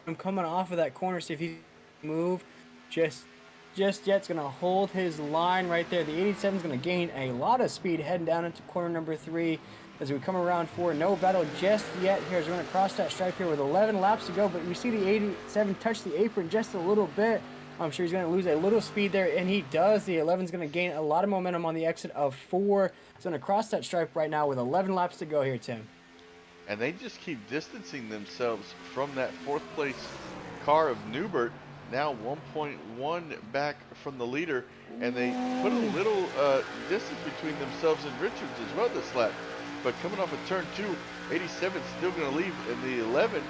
I'm coming off of that corner. See if he can move. Just yet. It's going to hold his line right there. The 87's going to gain a lot of speed heading down into corner number 3. As we come around 4, no battle just yet here as we're going to cross that stripe here with 11 laps to go. But we see the 87 touch the apron just a little bit. I'm sure he's going to lose a little speed there, and he does. The 11's going to gain a lot of momentum on the exit of 4. He's going to cross that stripe right now with 11 laps to go here, Tim. And they just keep distancing themselves from that 4th place car of Newbert. Now 1.1 back from the leader, and they put a little distance between themselves and Richards as well this lap. But coming off of turn 2, 87 still going to leave, and the 11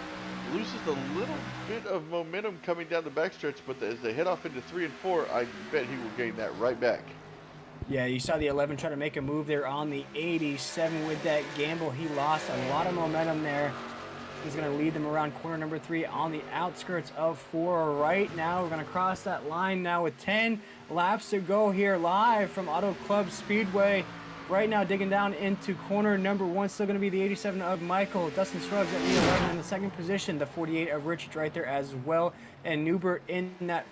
loses a little bit of momentum coming down the backstretch, but as they head off into 3 and 4, I bet he will gain that right back. Yeah, you saw the 11 try to make a move there on the 87 with that gamble. He lost a lot of momentum there. He's going to lead them around corner number 3 on the outskirts of 4 right now. We're going to cross that line now with 10 laps to go here live from Auto Club Speedway. Right now, digging down into corner number 1, still going to be the 87 of Michael. Dustin Scruggs at the 11 in the 2nd position. The 48 of Richard right there as well. And Newbert in that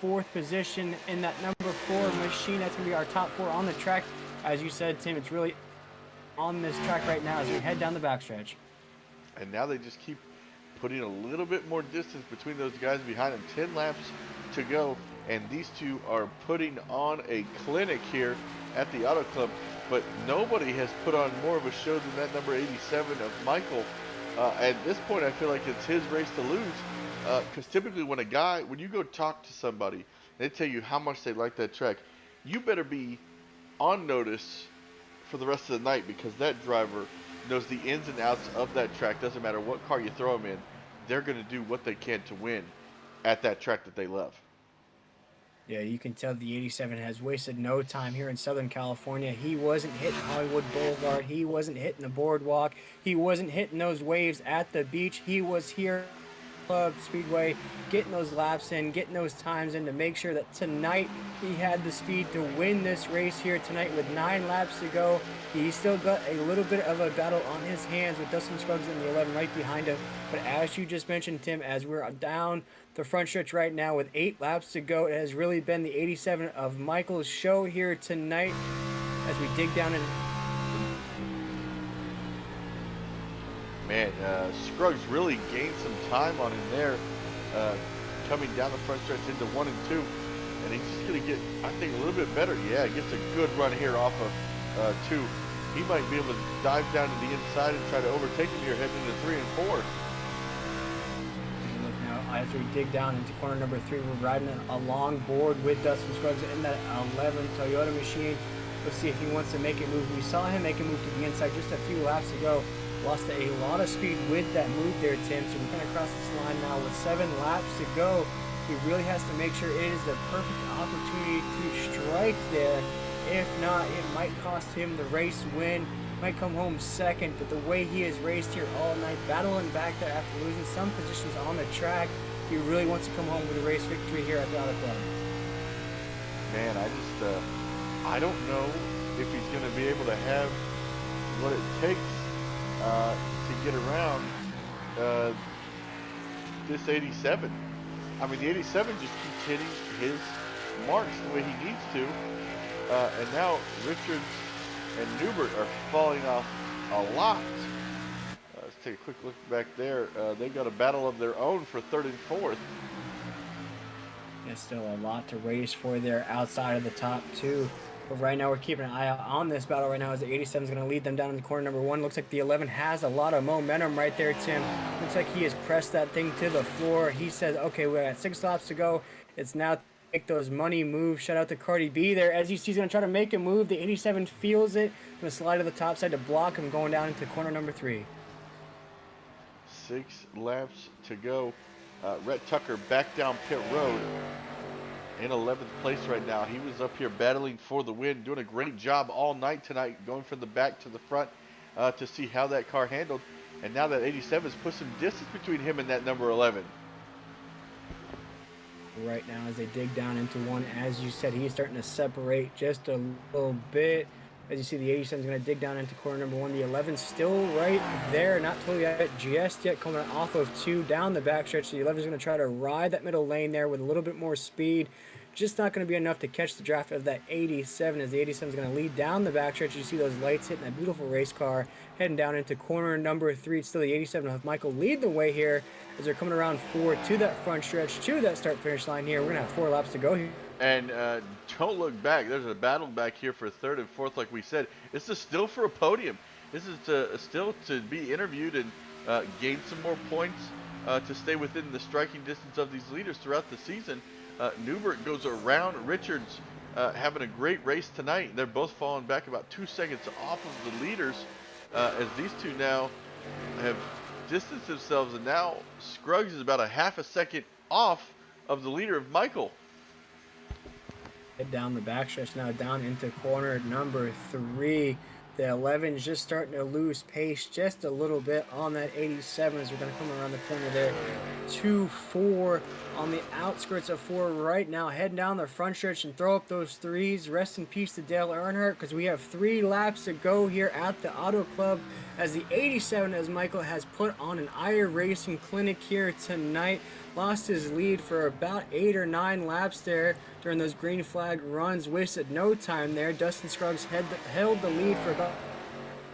4th position in that number 4 machine. That's going to be our top 4 on the track. As you said, Tim, it's really on this track right now as we head down the backstretch. And now they just keep putting a little bit more distance between those guys behind them. 10 laps to go. And these two are putting on a clinic here at the Auto Club. But nobody has put on more of a show than that number 87 of Michael. At this point, I feel like it's his race to lose. Because typically when you go talk to somebody, they tell you how much they like that track, you better be on notice for the rest of the night, because that driver knows the ins and outs of that track. Doesn't matter what car you throw them in, they're going to do what they can to win at that track that they love. Yeah, you can tell the 87 has wasted no time here in Southern California. He wasn't hitting Hollywood Boulevard. He wasn't hitting the boardwalk. He wasn't hitting those waves at the beach. He was here Club Speedway, getting those laps in, getting those times in to make sure that tonight he had the speed to win this race here tonight with 9 laps to go. He still got a little bit of a battle on his hands with Dustin Scruggs in the 11 right behind him. But as you just mentioned, Tim, as we're down the front stretch right now with 8 laps to go, it has really been the 87 of Michael's show here tonight as we dig down in. Man, Scruggs really gained some time on him there, uh, coming down the front stretch into 1 and 2, and he's just gonna get, I think, a little bit better. Yeah, gets a good run here off of 2. He might be able to dive down to the inside and try to overtake him here, heading into 3 and 4. Look now, as we dig down into corner number 3, we're riding along board with Dustin Scruggs in that 11 Toyota machine. Let's see if he wants to make a move. We saw him make a move to the inside just a few laps ago. Lost a lot of speed with that move there, Tim. So we're going to cross this line now with 7 laps to go. He really has to make sure it is the perfect opportunity to strike there. If not, it might cost him the race win. Might come home second, but the way he has raced here all night, battling back there after losing some positions on the track, he really wants to come home with a race victory here at the Auto Club. Man, I don't know if he's going to be able to have what it takes to get around this 87. I mean, the 87 just keeps hitting his marks the way he needs to. And now Richards and Newbert are falling off a lot. Let's take a quick look back there. They've got a battle of their own for 3rd and 4th. There's still a lot to race for there outside of the top 2. But right now we're keeping an eye out on this battle right now as the 87 is going to lead them down in the corner number 1. Looks like the 11 has a lot of momentum right there, Tim. Looks like he has pressed that thing to the floor. He says, okay, we're at 6 laps to go. It's now make those money moves. Shout out to Cardi B there. As you see, he's going to try to make a move. The 87 feels it. Going to slide to the top side to block him going down into corner number 3. 6 laps to go. Rhett Tucker back down pit road in 11th place right now. He was up here battling for the win, doing a great job all night tonight, going from the back to the front to see how that car handled. And now that 87 has put some distance between him and that number 11. Right now as they dig down into 1, as you said, he's starting to separate just a little bit. As you see, the 87 is going to dig down into corner number 1. The 11 still right there, not totally at just yet, coming off of 2 down the backstretch. The 11 is going to try to ride that middle lane there with a little bit more speed. Just not going to be enough to catch the draft of that 87, as the 87 is going to lead down the backstretch. You see those lights hitting that beautiful race car, heading down into corner number 3. It's still the 87 with Michael lead the way here as they're coming around 4 to that front stretch, to that start-finish line here. We're going to have 4 laps to go here. And don't look back. There's a battle back here for 3rd and 4th, like we said. This is still for a podium. This is still to be interviewed and gain some more points to stay within the striking distance of these leaders throughout the season. Newbert goes around Richards, having a great race tonight. They're both falling back about 2 seconds off of the leaders as these two now have distanced themselves, and now Scruggs is about a half a second off of the leader of Michael. Head down the backstretch now, down into corner number 3. The 11 is just starting to lose pace just a little bit on that 87 as we're going to come around the corner there. 2-4 on the outskirts of 4 right now. Head down the front stretch and throw up those 3s. Rest in peace to Dale Earnhardt, because we have 3 laps to go here at the Auto Club as the 87, as Michael has put on an iRacing clinic here tonight. Lost his lead for about 8 or 9 laps there during those green flag runs. Wasted no time there. Dustin Scruggs held the lead for about,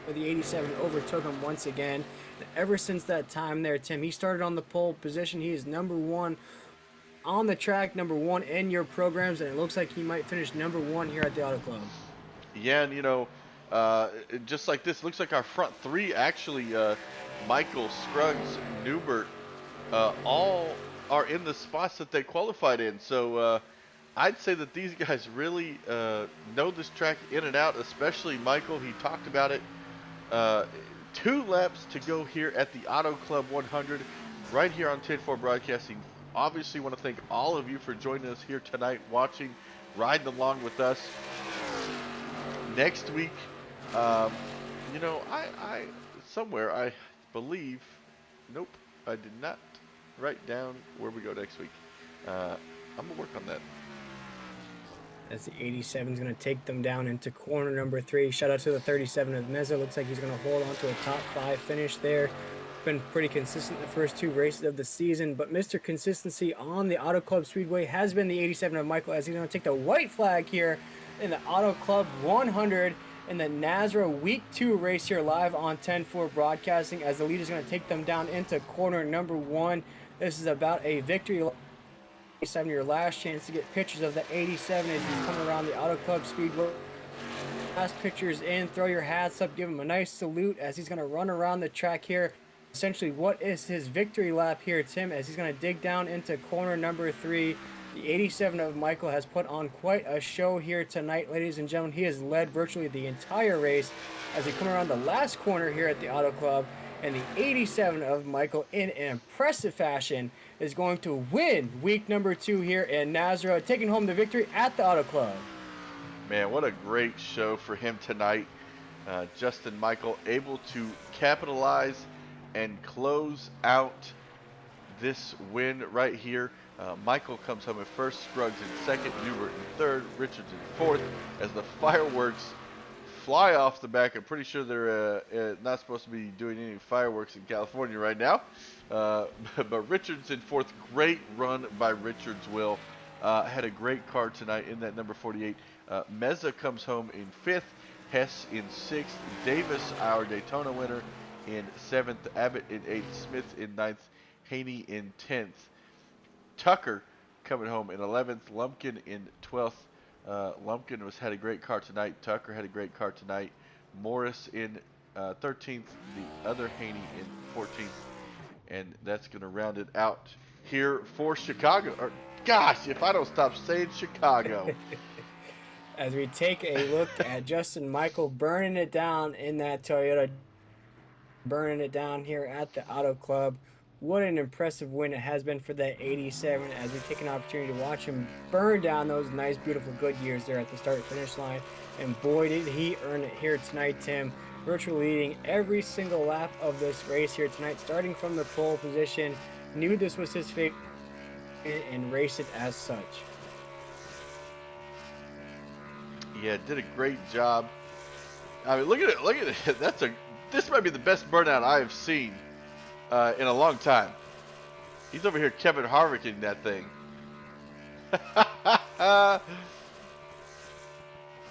but the 87 overtook him once again. And ever since that time there, Tim, he started on the pole position. He is number 1 on the track, number 1 in your programs, and it looks like he might finish number 1 here at the Auto Club. Yeah, and you know, just like this, looks like our front 3 actually, Michael, Scruggs, Newbert, all are in the spots that they qualified in. So I'd say that these guys really know this track in and out, especially Michael. He talked about it. 2 laps to go here at the Auto Club 100 right here on 10-4 Broadcasting. Obviously want to thank all of you for joining us here tonight, watching, riding along with us. Next week, you know, I somewhere, I believe, nope, I did not write down where we go next week. I'm going to work on that. As the 87 is going to take them down into corner number 3. Shout out to the 37 of Meza. Looks like he's going to hold on to a top 5 finish there. Been pretty consistent the first 2 races of the season, but Mr. Consistency on the Auto Club Speedway has been the 87 of Michael, as he's going to take the white flag here in the Auto Club 100 in the NASRA Week 2 race here live on 10-4 broadcasting as the leader is going to take them down into corner number 1. This is about a victory. 87, your last chance to get pictures of the 87 as he's coming around the Auto Club Speedway. Last pictures in, throw your hats up, give him a nice salute as he's going to run around the track here. Essentially, what is his victory lap here, Tim, as he's going to dig down into corner number 3. The 87 of Michael has put on quite a show here tonight, ladies and gentlemen. He has led virtually the entire race as we come around the last corner here at the Auto Club. And the 87 of Michael, in an impressive fashion, is going to win week number 2 here in NASRA, taking home the victory at the Auto Club. Man, what a great show for him tonight. Justin Michael able to capitalize and close out this win right here. Michael comes home in first, Scruggs in second, Newbert in third, Richards in fourth, as the fireworks fly off the back. I'm pretty sure they're not supposed to be doing any fireworks in California right now. But Richards in fourth. Great run by Richards, Will. Had a great car tonight in that number 48. Meza comes home in fifth, Hess in sixth, Davis, our Daytona winner, in seventh, Abbott in eighth, Smith in ninth, Haney in 10th. Tucker coming home in 11th, Lumpkin in 12th. Lumpkin had a great car tonight. Tucker had a great car tonight. Morris in 13th, the other Haney in 14th. And that's going to round it out here for Chicago. Or, gosh, if I don't stop saying Chicago. As we take a look at Justin Michael burning it down in that Toyota, burning it down here at the Auto Club. What an impressive win it has been for that 87 as we take an opportunity to watch him burn down those nice, beautiful Goodyears there at the start-finish line. And boy, did he earn it here tonight, Tim. Virtually leading every single lap of this race here tonight, starting from the pole position. Knew this was his favorite and raced it as such. Yeah, did a great job. I mean, look at it. This might be the best burnout I have seen in a long time. He's over here Kevin Harvicking that thing.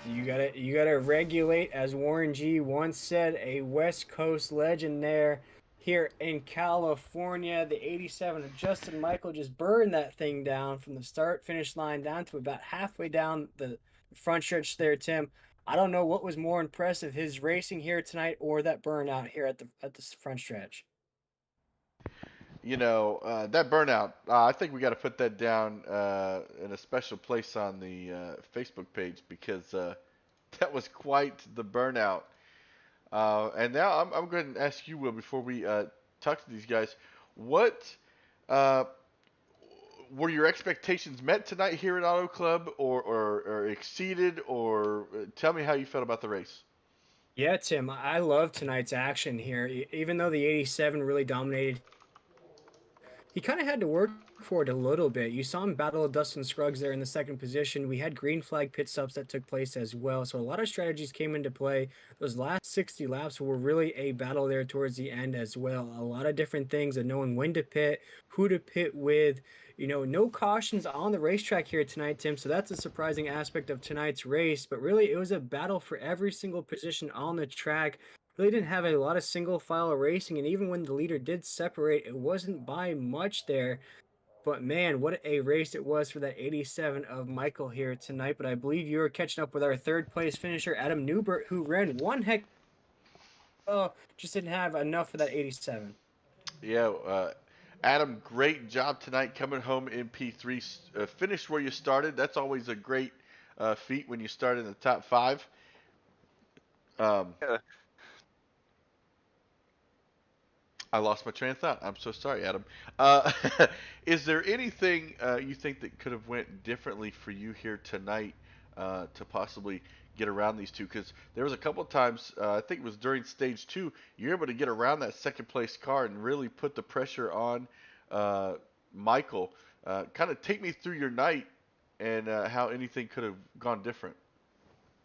You gotta regulate, as Warren G once said, a West Coast legend there. Here in California, the 87 of Justin Michael just burned that thing down from the start-finish line down to about halfway down the front stretch there, Tim. I don't know what was more impressive, his racing here tonight or that burnout here at the front stretch. You know, that burnout, I think we got to put that down in a special place on the Facebook page because that was quite the burnout. And now I'm going to ask you, Will, before we talk to these guys, what uh, were your expectations met tonight here at Auto Club or exceeded? Or tell me how you felt about the race. Yeah, Tim, I love tonight's action here. Even though the 87 really dominated, he kind of had to work for it a little bit. You saw him battle Dustin Scruggs there in the second position. We had green flag pit stops that took place as well. So a lot of strategies came into play. Those last 60 laps were really a battle there towards the end as well. A lot of different things of knowing when to pit, who to pit with. You know, no cautions on the racetrack here tonight, Tim. So that's a surprising aspect of tonight's race. But really, it was a battle for every single position on the track. Really didn't have a lot of single file racing, and even when the leader did separate, it wasn't by much there. But man, what a race it was for that 87 of Michael here tonight. But I believe you were catching up with our third place finisher, Adam Newbert, who ran one heck. Oh, just didn't have enough for that 87. Yeah, Adam, great job tonight coming home in P3. Finished where you started. That's always a great feat when you start in the top five. Um, Yeah. I lost my train of thought. I'm so sorry, Adam. Is there anything you think that could have went differently for you here tonight to possibly get around these two? Because there was a couple of times, I think it was during stage two, you're able to get around that second place car and really put the pressure on Michael. Kind of take me through your night and how anything could have gone different.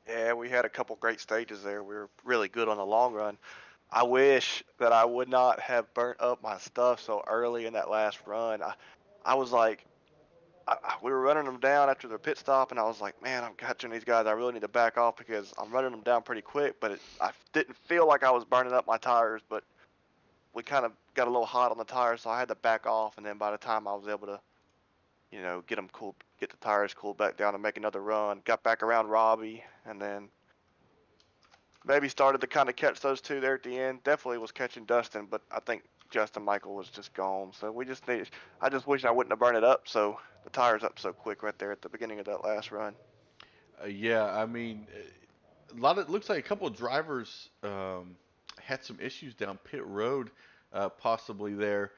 Yeah, we had a couple great stages there. We were really good on the long run. I wish that I would not have burnt up my stuff so early in that last run. I was like, we were running them down after the pit stop, and I was like, man, I'm catching these guys. I really need to back off because I'm running them down pretty quick. But I didn't feel like I was burning up my tires, but we kind of got a little hot on the tires, so I had to back off. And then by the time I was able to, get them cool, get the tires cooled back down and make another run, got back around Robbie, and then maybe started to kind of catch those two there at the end. Definitely was catching Dustin, but I think Justin Michael was just gone. So I just wish I wouldn't have burned it up. So the tires up so quick right there at the beginning of that last run. Yeah, I mean, looks like a couple of drivers had some issues down pit road, possibly there.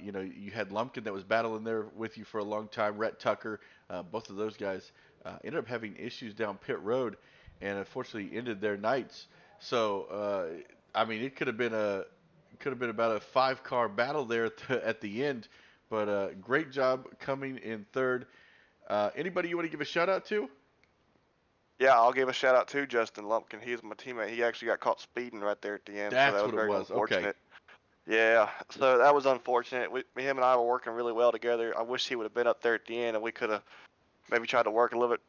You had Lumpkin that was battling there with you for a long time. Rhett Tucker, both of those guys ended up having issues down pit road, and unfortunately ended their nights. So, I mean, it could have been about a 5 car battle there at the end. But great job coming in third. Anybody you want to give a shout out to? Yeah, I'll give a shout out to Justin Lumpkin. He was my teammate. He actually got caught speeding right there at the end, so That's that was what it very was. Okay. unfortunate. Yeah, so that was unfortunate. Him and I were working really well together. I wish he would have been up there at the end, and we could have maybe tried to work a little bit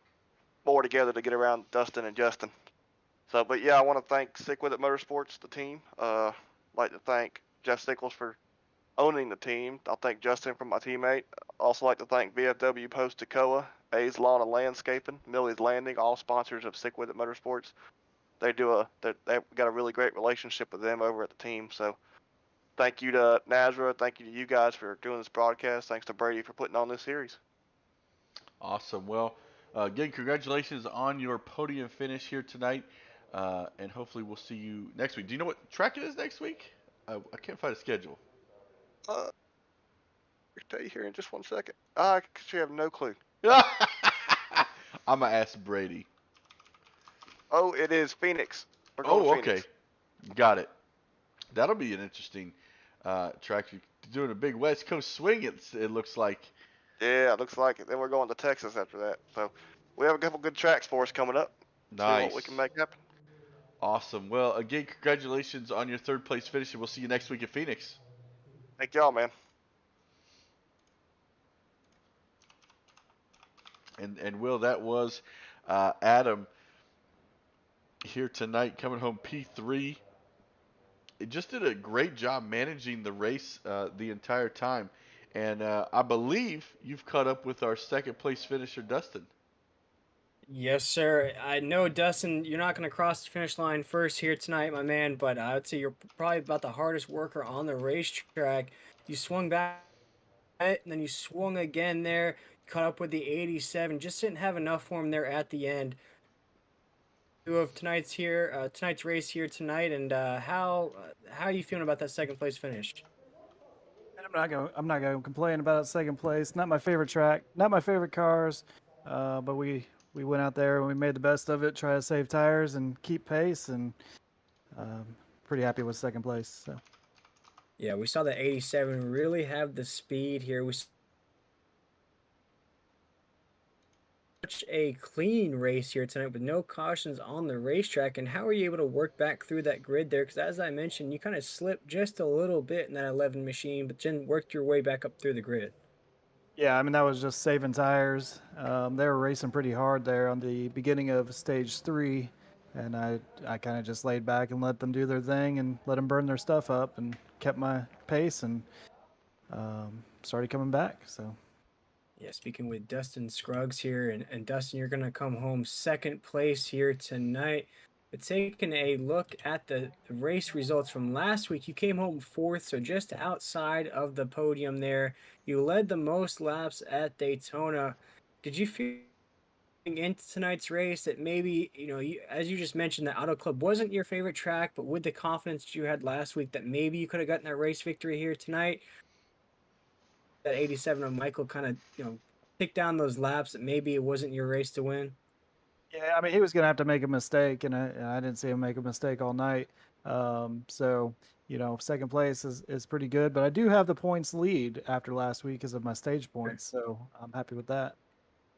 more together to get around Dustin and Justin. So, but yeah, I want to thank Sick With It Motorsports, the team. Like to thank Jeff Sickles for owning the team. I'll thank Justin for my teammate. Also like to thank VFW Post Tacoma, A's Lawn and Landscaping, Millie's Landing, all sponsors of Sick With It Motorsports. They've got a really great relationship with them over at the team. So thank you to NASRA. Thank you to you guys for doing this broadcast. Thanks to Brady for putting on this series. Awesome. Well, again, congratulations on your podium finish here tonight, and hopefully we'll see you next week. Do you know what track it is next week? I can't find a schedule. I'll tell you here in just 1 second. I actually have no clue. I'm gonna ask Brady. Oh, it is Phoenix. We're going to Phoenix. Okay, got it. That'll be an interesting track. You're doing a big West Coast swing. It looks like. Yeah, it looks like it. Then we're going to Texas after that. So we have a couple good tracks for us coming up. See what we can Nice. make happen. Awesome. Well, again, congratulations on your third place finish, and we'll see you next week at Phoenix. Thank y'all, man. And Will, that was Adam here tonight, coming home P3. It just did a great job managing the race the entire time. And I believe you've caught up with our second place finisher, Dustin. Yes, sir. I know, Dustin, you're not going to cross the finish line first here tonight, my man, but I would say you're probably about the hardest worker on the racetrack. You swung back, and then you swung again there, caught up with the 87. Just didn't have enough for him there at the end. Of tonight's race here tonight, and how are you feeling about that second place finish? I'm not gonna complain about second place. Not my favorite track, not my favorite cars, but we went out there and we made the best of it. Try to save tires and keep pace, and pretty happy with second place. So. Yeah, we saw the 87 really have the speed here. We such a clean race here tonight with no cautions on the racetrack. And how are you able to work back through that grid there? Because as I mentioned, you kind of slipped just a little bit in that 11 machine, but then worked your way back up through the grid. Yeah, I mean, that was just saving tires. They were racing pretty hard there on the beginning of stage 3, and I kind of just laid back and let them do their thing and let them burn their stuff up and kept my pace and started coming back. So. Yeah, speaking with Dustin Scruggs here, and Dustin, you're going to come home second place here tonight. But taking a look at the race results from last week, you came home fourth, so just outside of the podium there. You led the most laps at Daytona. Did you feel into tonight's race that maybe, as you just mentioned, the Auto Club wasn't your favorite track, but with the confidence you had last week, that maybe you could have gotten that race victory here tonight? That 87 of Michael kind of, pick down those laps that maybe it wasn't your race to win? Yeah, I mean, he was going to have to make a mistake, and I didn't see him make a mistake all night. So, second place is pretty good, but I do have the points lead after last week because of my stage points, so I'm happy with that.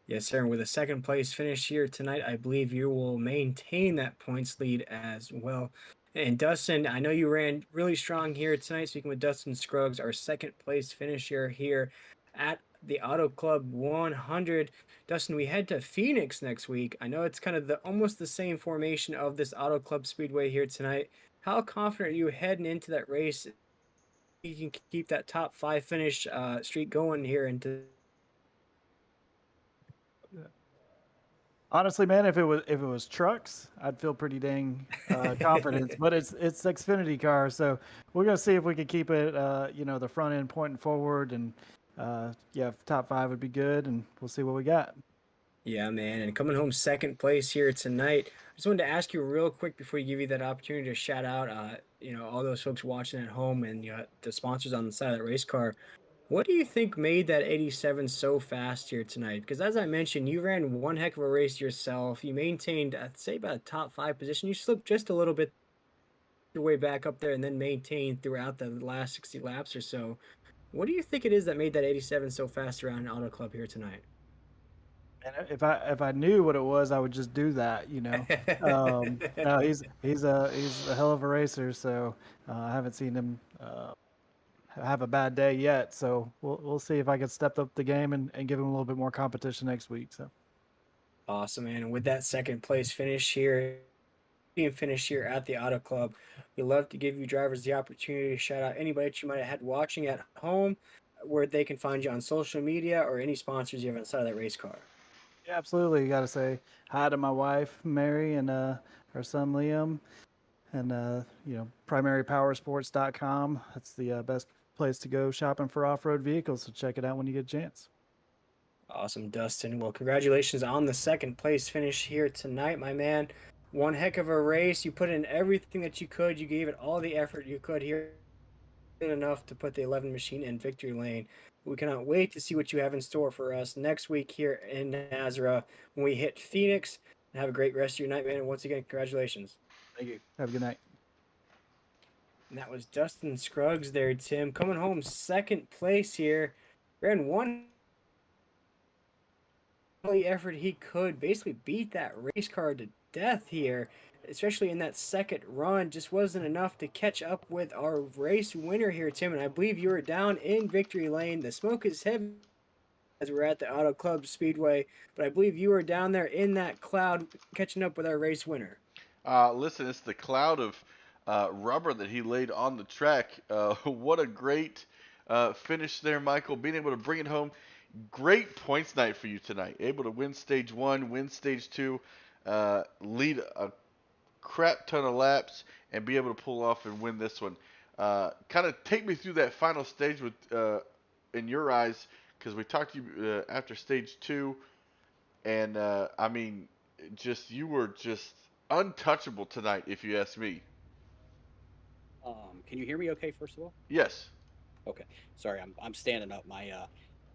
Yes, sir. And with a second place finish here tonight, I believe you will maintain that points lead as well. And Dustin, I know you ran really strong here tonight. Speaking with Dustin Scruggs, our second place finisher here at the Auto Club 100. Dustin, we head to Phoenix next week. I know it's kind of the almost the same formation of this Auto Club Speedway here tonight. How confident are you heading into that race? You can keep that top five finish streak going here into. Honestly, man, if it was trucks, I'd feel pretty dang confident. But it's Xfinity cars, so we're gonna see if we can keep it, the front end pointing forward, and yeah, top five would be good, and we'll see what we got. Yeah, man. And coming home second place here tonight. I just wanted to ask you real quick before you give you that opportunity to shout out, all those folks watching at home and the sponsors on the side of that race car. What do you think made that 87 so fast here tonight? Because as I mentioned, you ran one heck of a race yourself. You maintained, I'd say, about a top five position. You slipped just a little bit your way back up there and then maintained throughout the last 60 laps or so. What do you think it is that made that 87 so fast around Auto Club here tonight? And if I knew what it was, I would just do that. No, he's a hell of a racer, so I haven't seen him have a bad day yet. So we'll see if I can step up the game and give him a little bit more competition next week. So Awesome, man. And with that second place finish here, being finished here at the Auto Club, we love to give you drivers the opportunity to shout out anybody that you might have had watching at home, where they can find you on social media or any sponsors you have outside of that race car. yeah, absolutely, you got to say hi to my wife Mary and her son Liam, and primarypowersports.com. That's the best place to go shopping for off-road vehicles. So check it out when you get a chance. Awesome, Dustin. Well, congratulations on the second place finish here tonight, my man. One heck of a race. You put in everything that you could. You gave it all the effort you could here. Enough to put the 11 machine in victory lane. We cannot wait to see what you have in store for us next week here in NASRA when we hit Phoenix. Have a great rest of your night, man. And once again, congratulations. Thank you. Have a good night. And that was Dustin Scruggs there, Tim, coming home second place here. Ran one effort he could, basically beat that race car to death here, especially in that second run. Just wasn't enough to catch up with our race winner here, Tim. And I believe you were down in victory lane. The smoke is heavy as we're at the Auto Club Speedway, but I believe you were down there in that cloud catching up with our race winner. Listen, it's the cloud of rubber that he laid on the track. What a great finish there, Michael. Being able to bring it home. Great points night for you tonight. Able to win stage one, win stage two, lead a crap ton of laps, and be able to pull off and win this one. Kind of take me through that final stage with, in your eyes, because we talked to you after stage two, and I mean, you were just untouchable tonight, if you ask me. Can you hear me okay, first of all? Yes. Okay. Sorry, I'm standing up. My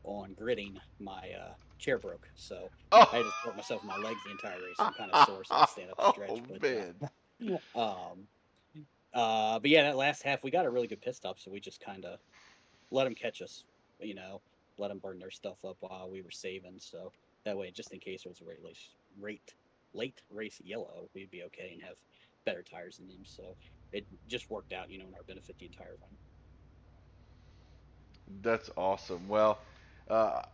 on gridding, my chair broke, so I had to support myself with my legs the entire race. I'm kind of sore, so I stand up and stretch. Oh But man. but yeah, that last half we got a really good pit stop, so we just kind of let them catch us. Let them burn their stuff up while we were saving. So that way, just in case it was a late race yellow, we'd be okay and have better tires than them. So it just worked out, in our benefit the entire run. That's awesome. Well,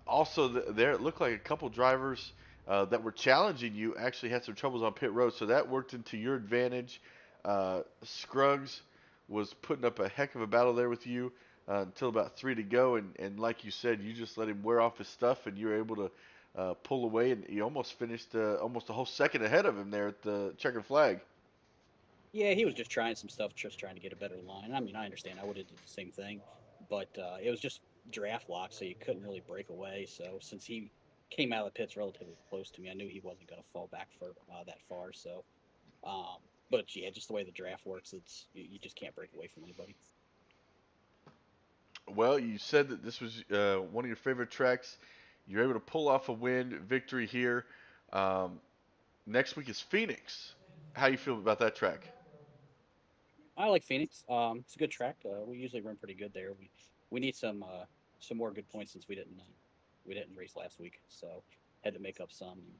also there it looked like a couple drivers that were challenging you actually had some troubles on pit road, so that worked into your advantage. Scruggs was putting up a heck of a battle there with you until about three to go, and like you said, you just let him wear off his stuff, and you were able to pull away, and you almost finished almost a whole second ahead of him there at the checkered flag. Yeah, he was just trying some stuff, just trying to get a better line. I mean, I understand. I would have did the same thing, but it was just draft lock, so you couldn't really break away. So since he came out of the pits relatively close to me, I knew he wasn't going to fall back for that far. So, but yeah, just the way the draft works, you just can't break away from anybody. Well, you said that this was one of your favorite tracks. You're able to pull off a win victory here. Um, Next week is Phoenix. How you feel about that track? I like Phoenix. It's a good track. We usually run pretty good there. We need some more good points since we didn't race last week, so had to make up some. And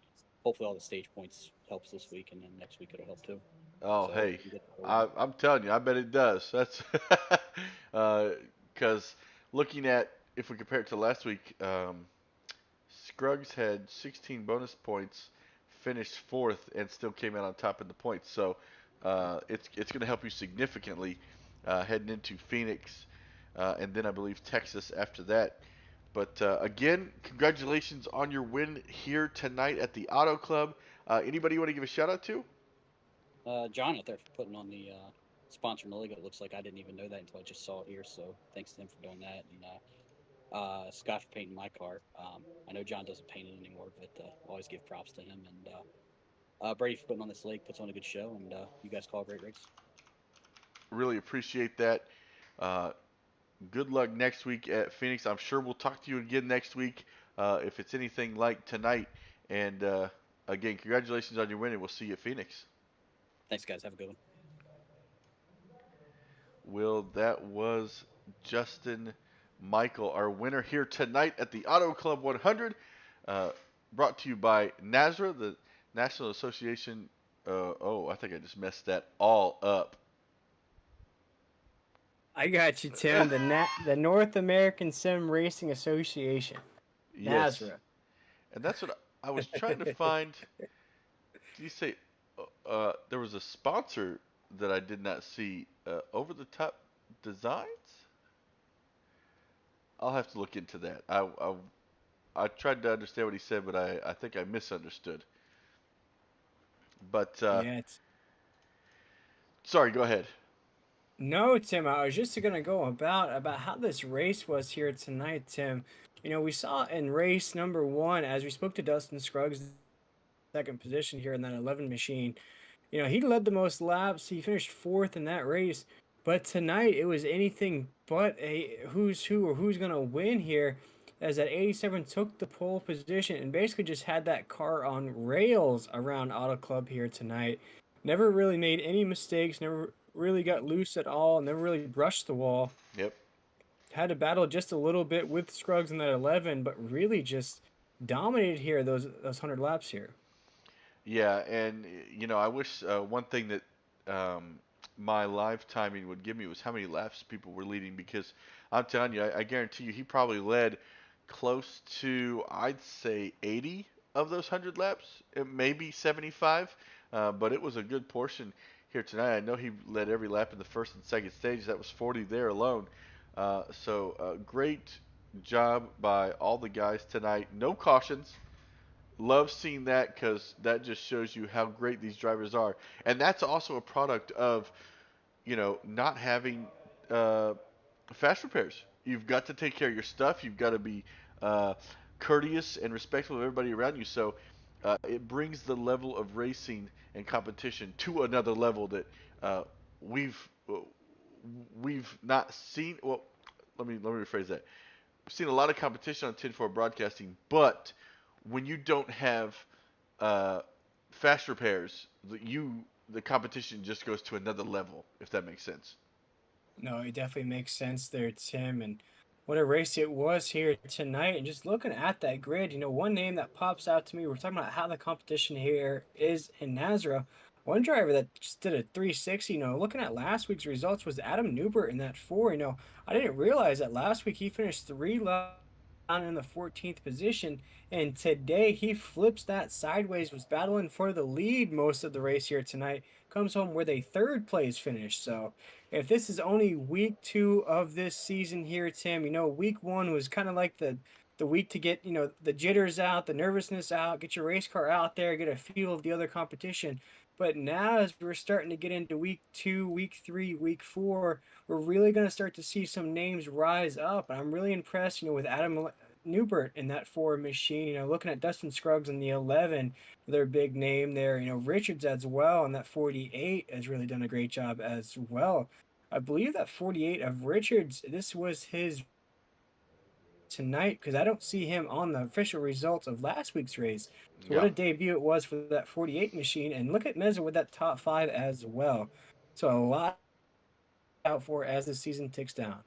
hopefully, all the stage points helps this week, and then next week it'll help too. Oh, So hey, we can get the I'm telling you, I bet it does. That's because looking at if we compare it to last week, Scruggs had 16 bonus points, finished fourth, and still came out on top in the points. So it's going to help you significantly heading into Phoenix, and then I believe Texas after that. But again, congratulations on your win here tonight at the Auto Club. Anybody you want to give a shout out to? John out there for putting on the sponsor logo. It looks like I didn't even know that until I just saw it here. So thanks to him for doing that, and Scott for painting my car. I know John doesn't paint it anymore, but always give props to him. And Brady for putting on this league, puts on a good show, and you guys call a great race. Really appreciate that. Uh, good luck next week at Phoenix. I'm sure we'll talk to you again next week if it's anything like tonight. And again, congratulations on your win, and we'll see you at Phoenix. Thanks, guys. Have a good one. Will, that was Justin Michael, our winner here tonight at the Auto Club 100, uh, brought to you by NASRA, the National Association. I think I just messed that all up. I got you, Tim. The North American Sim Racing Association, Yes, NASRA. and that's what I was trying to find. Did you say there was a sponsor that I did not see? Over the top designs? I'll have to look into that. I tried to understand what he said, but I think I misunderstood. But Yeah, sorry, go ahead. no, Tim. I was just gonna go about how this race was here tonight, Tim. We saw in race number one, as we spoke to Dustin Scruggs, second position here in that 11 machine. He led the most laps. He finished fourth in that race. But tonight it was anything but a who's who or who's gonna win here, as that 87 took the pole position and basically just had that car on rails around Auto Club here tonight. Never really made any mistakes. Never really got loose at all. Never really brushed the wall. Yep. Had to battle just a little bit with Scruggs in that 11, but really just dominated here those 100 laps here. Yeah, and I wish one thing that my live timing would give me was how many laps people were leading because I'm telling you, I guarantee you, he probably led close to I'd say 80 of those 100 laps, maybe 75, but it was a good portion here tonight. I know he led every lap in the first and second stage. That was 40 there alone. Great job by all the guys tonight. No cautions. Love seeing that because that just shows you how great these drivers are, and that's also a product of not having uh, fast repairs. You've got to take care of your stuff. You've got to be uh, courteous and respectful of everybody around you. So it brings the level of racing and competition to another level that uh, we've we've not seen. Well, let me rephrase that. We've seen a lot of competition on 10-4 broadcasting, but when you don't have uh, fast repairs, the competition just goes to another level, if that makes sense. No, it definitely makes sense there, Tim. And what a race it was here tonight. And just looking at that grid, one name that pops out to me, we're talking about how the competition here is in NASRA. One driver that just did a 360, looking at last week's results was Adam Newbert in that four. I didn't realize that last week he finished three laps down in the 14th position. And today he flips that sideways, was battling for the lead most of the race here tonight. Comes home with a third place finish. So if this is only week two of this season here, Tim, week one was kind of like the week to get, the jitters out, the nervousness out, get your race car out there, get a feel of the other competition. But now as we're starting to get into week two, week three, week four, we're really going to start to see some names rise up. And I'm really impressed, with Adam Newbert in that four machine, looking at Dustin Scruggs in the 11, their big name there, Richards as well, and that 48 has really done a great job as well. I believe that 48 of Richards, this was his tonight because I don't see him on the official results of last week's race. So what Yeah. a debut it was for that 48 machine. And look at Meza with that top five as well. So a lot out for as the season ticks down.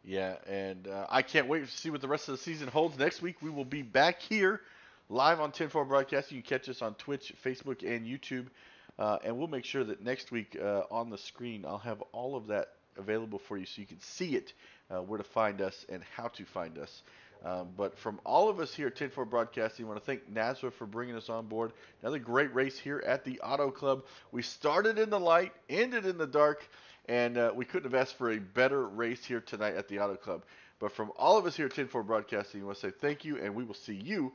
Yeah, and I can't wait to see what the rest of the season holds. Next week, we will be back here live on 10-4 Broadcasting. You can catch us on Twitch, Facebook, and YouTube. And we'll make sure that next week on the screen, I'll have all of that available for you so you can see it, where to find us and how to find us. But from all of us here at 10-4 Broadcasting, I want to thank NASRA for bringing us on board. Another great race here at the Auto Club. We started in the light, ended in the dark, and we couldn't have asked for a better race here tonight at the Auto Club. But from all of us here at 10-4 Broadcasting, I want to say thank you, and we will see you